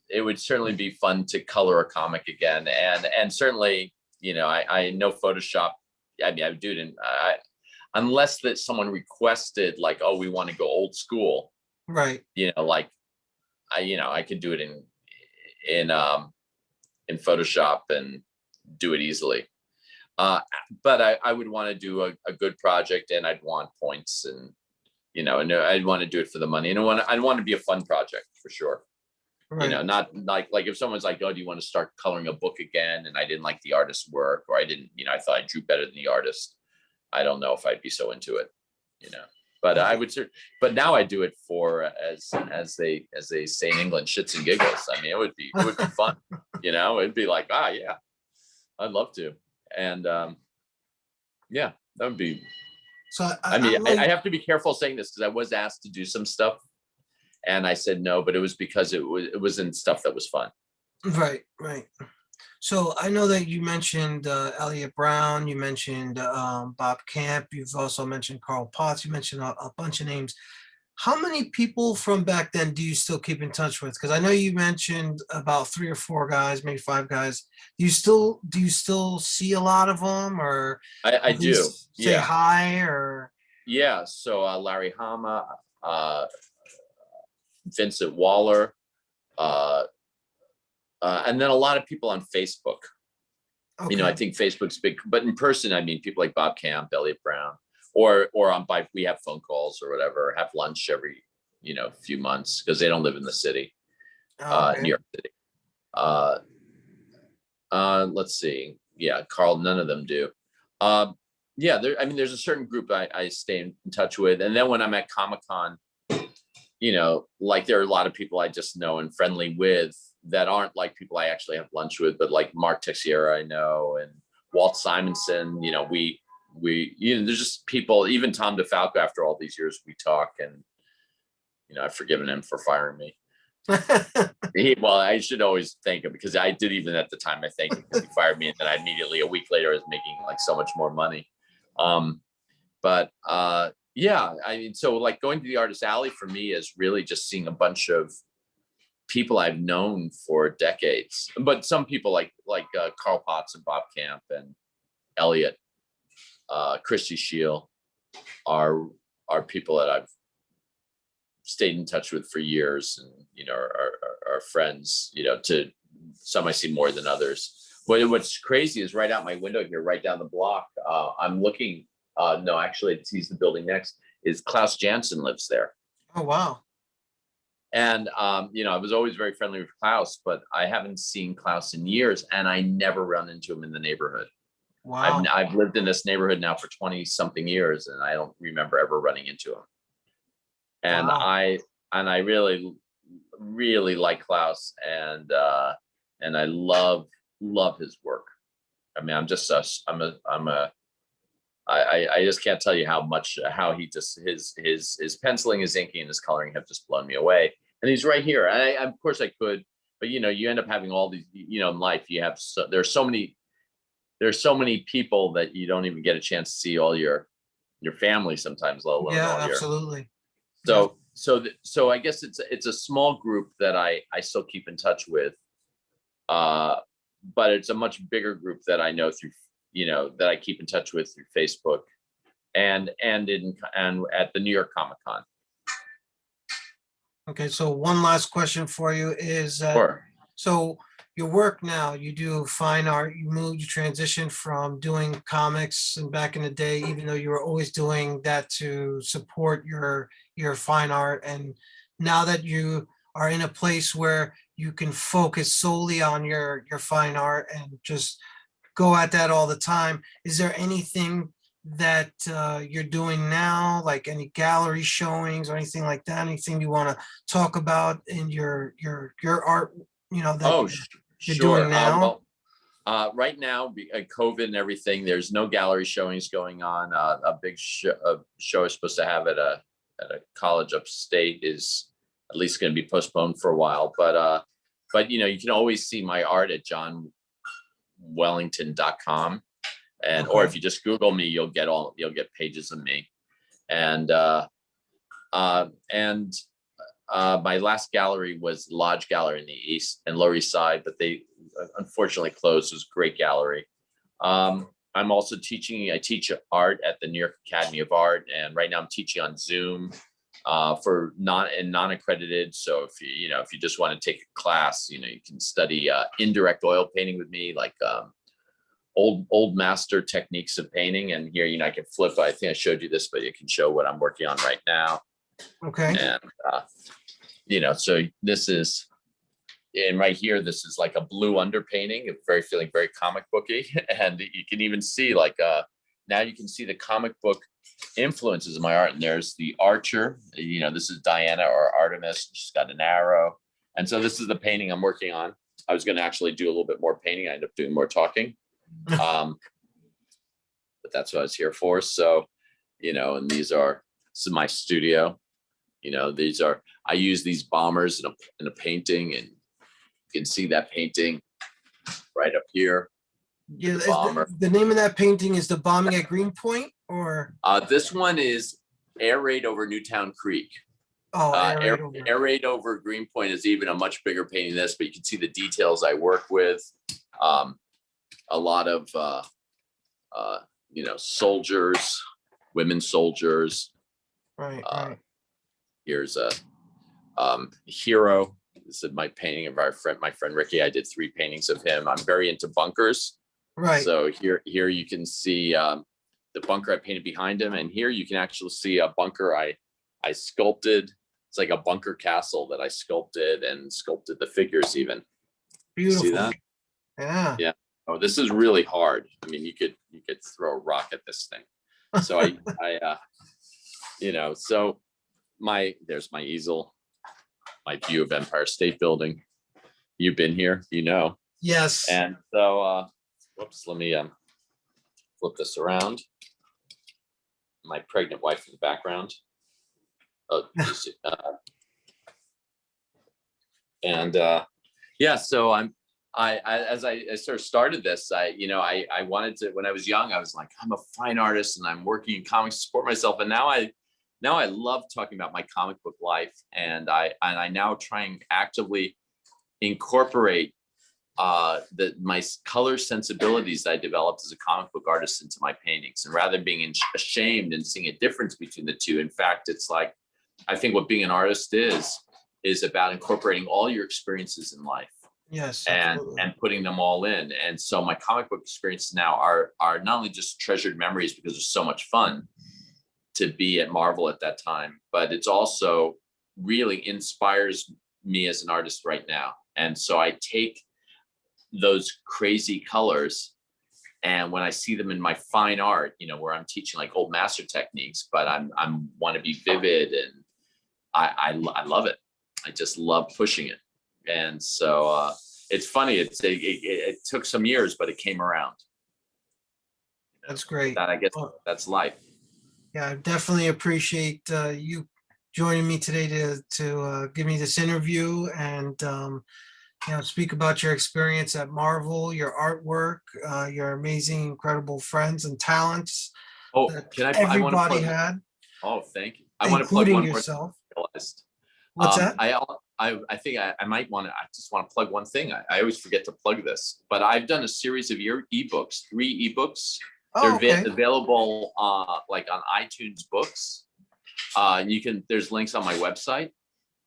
it would certainly be fun to color a comic again, and certainly, I know Photoshop. I mean, I would do it unless that someone requested, like, oh, we want to go old school, right. like I could do it in um in Photoshop and do it easily. But I would want to do a good project, and I'd want points, and I'd want to do it for the money, and I'd want to be a fun project for sure. Right. Not like if someone's like, oh, do you want to start coloring a book again? And I didn't like the artist's work, or I didn't, I thought I drew better than the artist. I don't know if I'd be so into it, you know. But I Right. would, but now I do it for, as they say in England, shits and giggles. I mean, it would be fun, It'd be like, yeah, I'd love to, and yeah, that would be. So I I mean, I like, have to be careful saying this because I was asked to do some stuff, and I said no, but it was because it wasn't stuff that was fun. right, right. So I know that you mentioned Elliot Brown, you mentioned Bob Camp, you've also mentioned Carl Potts, you mentioned a bunch of names. How many people from back then do you still keep in touch with? Because I know you mentioned about three or four guys, maybe five guys. Do you still see a lot of them, or I at do, least say yeah, hi, or yeah. So Larry Hama, uh, Vincent Waller, uh, and then a lot of people on Facebook. I okay, think Facebook's big, but in person, I mean, people like Bob Camp, Elliot Brown, or on by we have phone calls or whatever, have lunch every few months because they don't live in the city, New okay, York City. Uh, let's see, yeah, Carl, none of them do. Um, yeah, I mean, there's a certain group I stay in touch with, and then when I'm at Comic Con, like there are a lot of people I just know and friendly with that aren't like people I actually have lunch with, but like Mark Texiera I know, and Walt Simonson, there's just people, even Tom DeFalco, after all these years we talk, and I've forgiven him for firing me. Well, I should always thank him because I did, even at the time, I thanked him because he fired me, and then I immediately a week later I was making like so much more money. Um, but yeah, I mean, so like going to the artist alley for me is really just seeing a bunch of people I've known for decades, but some people like Carl Potts and Bob Camp and Elliot, Christy Shield are people that I've stayed in touch with for years, and are friends. To some I see more than others. But what's crazy is right out my window here, right down the block. I'm looking. No, actually, he's the building next. Is Klaus Janson lives there. oh wow, And I was always very friendly with Klaus, but I haven't seen Klaus in years, and I never run into him in the neighborhood. I've wow, I've lived in this neighborhood now for 20 something years, and I don't remember ever running into him. And wow. I really really like Klaus, and I love his work. I mean, I just can't tell you how he just his penciling, his inking, and his coloring have just blown me away. And he's right here. And of course I could, but you end up having all these, in life you have there's so many people that you don't even get a chance to see all your family sometimes, let alone Yeah, all your. absolutely. Yeah. So I guess it's a small group that I still keep in touch with. Uh, but it's a much bigger group that I know through, that I keep in touch with through Facebook and at the New York Comic Con. Okay, so one last question for you is Sure. so your work now, you do fine art, you transition from doing comics and back in the day, even though you were always doing that to support your fine art. And now that you are in a place where you can focus solely on your fine art and just go at that all the time. Is there anything that you're doing now, like any gallery showings or anything like that? Anything you want to talk about in your art, that Oh, you're doing sure. now? Right now, COVID and everything, there's no gallery showings going on. A big show is supposed to have at a college upstate is at least going to be postponed for a while. But you can always see my art at johnwellington.com, and or Okay. if you just Google me, you'll get pages of me. And and my last gallery was Lodge Gallery in the East and Lower East Side, but they unfortunately closed. It was a great gallery. I'm also teaching. I teach art at the New York Academy of Art, and right now I'm teaching on Zoom for non-accredited. So if you just want to take a class, you can study indirect oil painting with me, like old master techniques of painting. And here, I can flip. I think I showed you this, but you can show what I'm working on right now. Okay. And so this is, and right here, this is like a blue underpainting, feeling very comic booky. And you can even see now you can see the comic book influences of my art. And there's the archer, this is Diana or Artemis. She's got an arrow. And so this is the painting I'm working on. I was going to actually do a little bit more painting. I ended up doing more talking. But that's what I was here for. So, and this is my studio. I use these bombers in a painting, and you can see that painting right up here. Yeah, The bomber. the name of that painting is The Bombing at Greenpoint, or This one is Air Raid over Newtown Creek. Air Raid over Greenpoint is even a much bigger painting than this, but you can see the details I work with. A lot of soldiers, women soldiers. Right. Here's a hero. This is my painting of my friend Ricky. I did 3 paintings of him. I'm very into bunkers. Right. So here you can see the bunker I painted behind him, and here you can actually see a bunker I sculpted. It's like a bunker castle that I sculpted the figures even. Beautiful. See that? Yeah. Yeah. Oh, this is really hard. I mean, you could throw a rock at this thing. So so there's my easel, my view of Empire State Building. You've been here, Yes. And so, whoops, let me flip this around. My pregnant wife in the background. Oh, yeah. So as I sort of started this, I wanted to, when I was young, I was like, I'm a fine artist and I'm working in comics to support myself. And now I love talking about my comic book life. And I now try and actively incorporate my color sensibilities that I developed as a comic book artist into my paintings. And rather than being ashamed and seeing a difference between the two, in fact, it's like, I think what being an artist is about incorporating all your experiences in life. Yes. And putting them all in. And so my comic book experiences now are not only just treasured memories because it's so much fun to be at Marvel at that time, but it's also really inspires me as an artist right now. And so I take those crazy colors, and when I see them in my fine art, where I'm teaching like old master techniques, but I'm want to be vivid, and I love it. I just love pushing it. And so it's funny. It took some years, but it came around. That's great. That, I guess, that's life. Yeah, I definitely appreciate you joining me today to give me this interview and speak about your experience at Marvel, your artwork, your amazing, incredible friends and talents. Oh, that everybody had. Oh, thank you. I want to plug one yourself. More. What's that? I think I might want to. I just want to plug one thing. I always forget to plug this, but I've done a series of your ebooks, 3 ebooks. They're available like on iTunes Books. There's links on my website,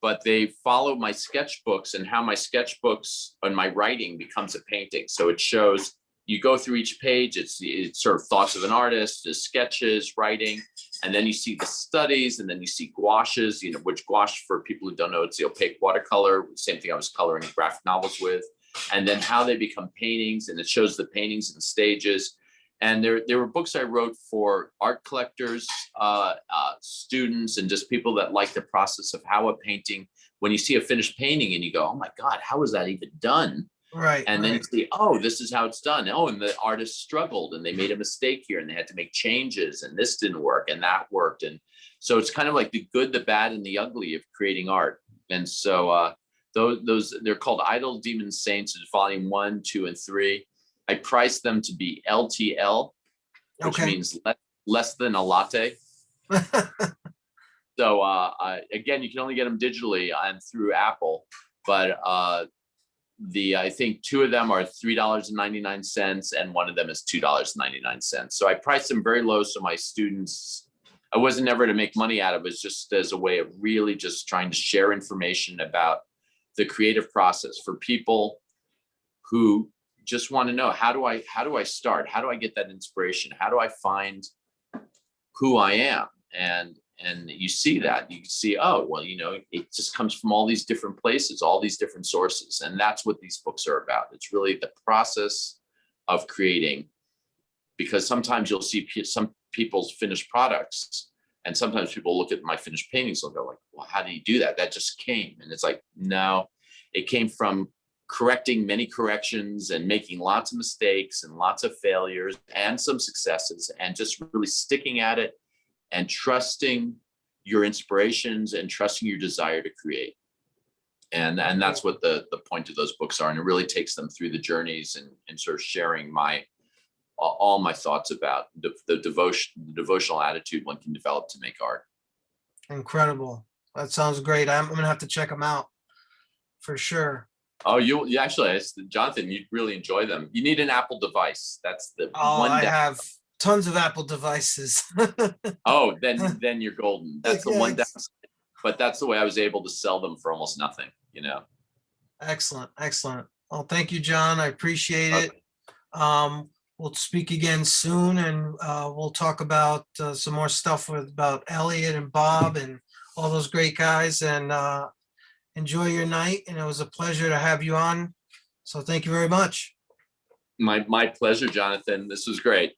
but they follow my sketchbooks and how my sketchbooks and my writing becomes a painting. So it shows, you go through each page, it's sort of thoughts of an artist, the sketches, writing, and then you see the studies, and then you see gouaches, which gouache, for people who don't know, it's the opaque watercolor, same thing I was coloring graphic novels with. and then how they become paintings, and it shows the paintings and stages. And there were books I wrote for art collectors, students, and just people that like the process of how a painting, when you see a finished painting and you go, oh my God, how was that even done? Right. And then Right. you see, oh, this is how it's done. Oh, and the artist struggled and they made a mistake here and they had to make changes and this didn't work and that worked. And so it's kind of like the good, the bad, and the ugly of creating art. And so those they're called Idol Demon Saints, volume 1, 2, and 3. I priced them to be LTL, which Okay. means less than a latte. So again, you can only get them digitally and through Apple, but I think 2 of them are $3.99 and 1 of them is $2.99. So I priced them very low so my students, I wasn't ever to make money out of it. It's just as a way of really just trying to share information about the creative process for people who just want to know, how do I start? How do I get that inspiration? How do I find who I am? And you see that, you see, oh, well, it just comes from all these different places, all these different sources. And that's what these books are about. It's really the process of creating, because sometimes you'll see some people's finished products. And sometimes people look at my finished paintings and go like, well, how do you do that? That just came. And it's like, no, it came from correcting many corrections and making lots of mistakes and lots of failures and some successes, and just really sticking at it and trusting your inspirations and trusting your desire to create. And that's what the point of those books are. And it really takes them through the journeys and sort of sharing all my thoughts about the devotional attitude one can develop to make art. Incredible. That sounds great. I'm gonna have to check them out for sure. Oh, you actually, Jonathan, you'd really enjoy them. You need an Apple device. That's the Oh, one. I have tons of Apple devices. Oh, then you're golden. That's the one Yes. downside. But that's the way I was able to sell them for almost nothing, Excellent. Excellent. Well, thank you, John. I appreciate it. Okay. We'll speak again soon, and we'll talk about some more stuff about Elliot and Bob and all those great guys. And enjoy your night. And it was a pleasure to have you on. So thank you very much. My pleasure, Jonathan. This was great.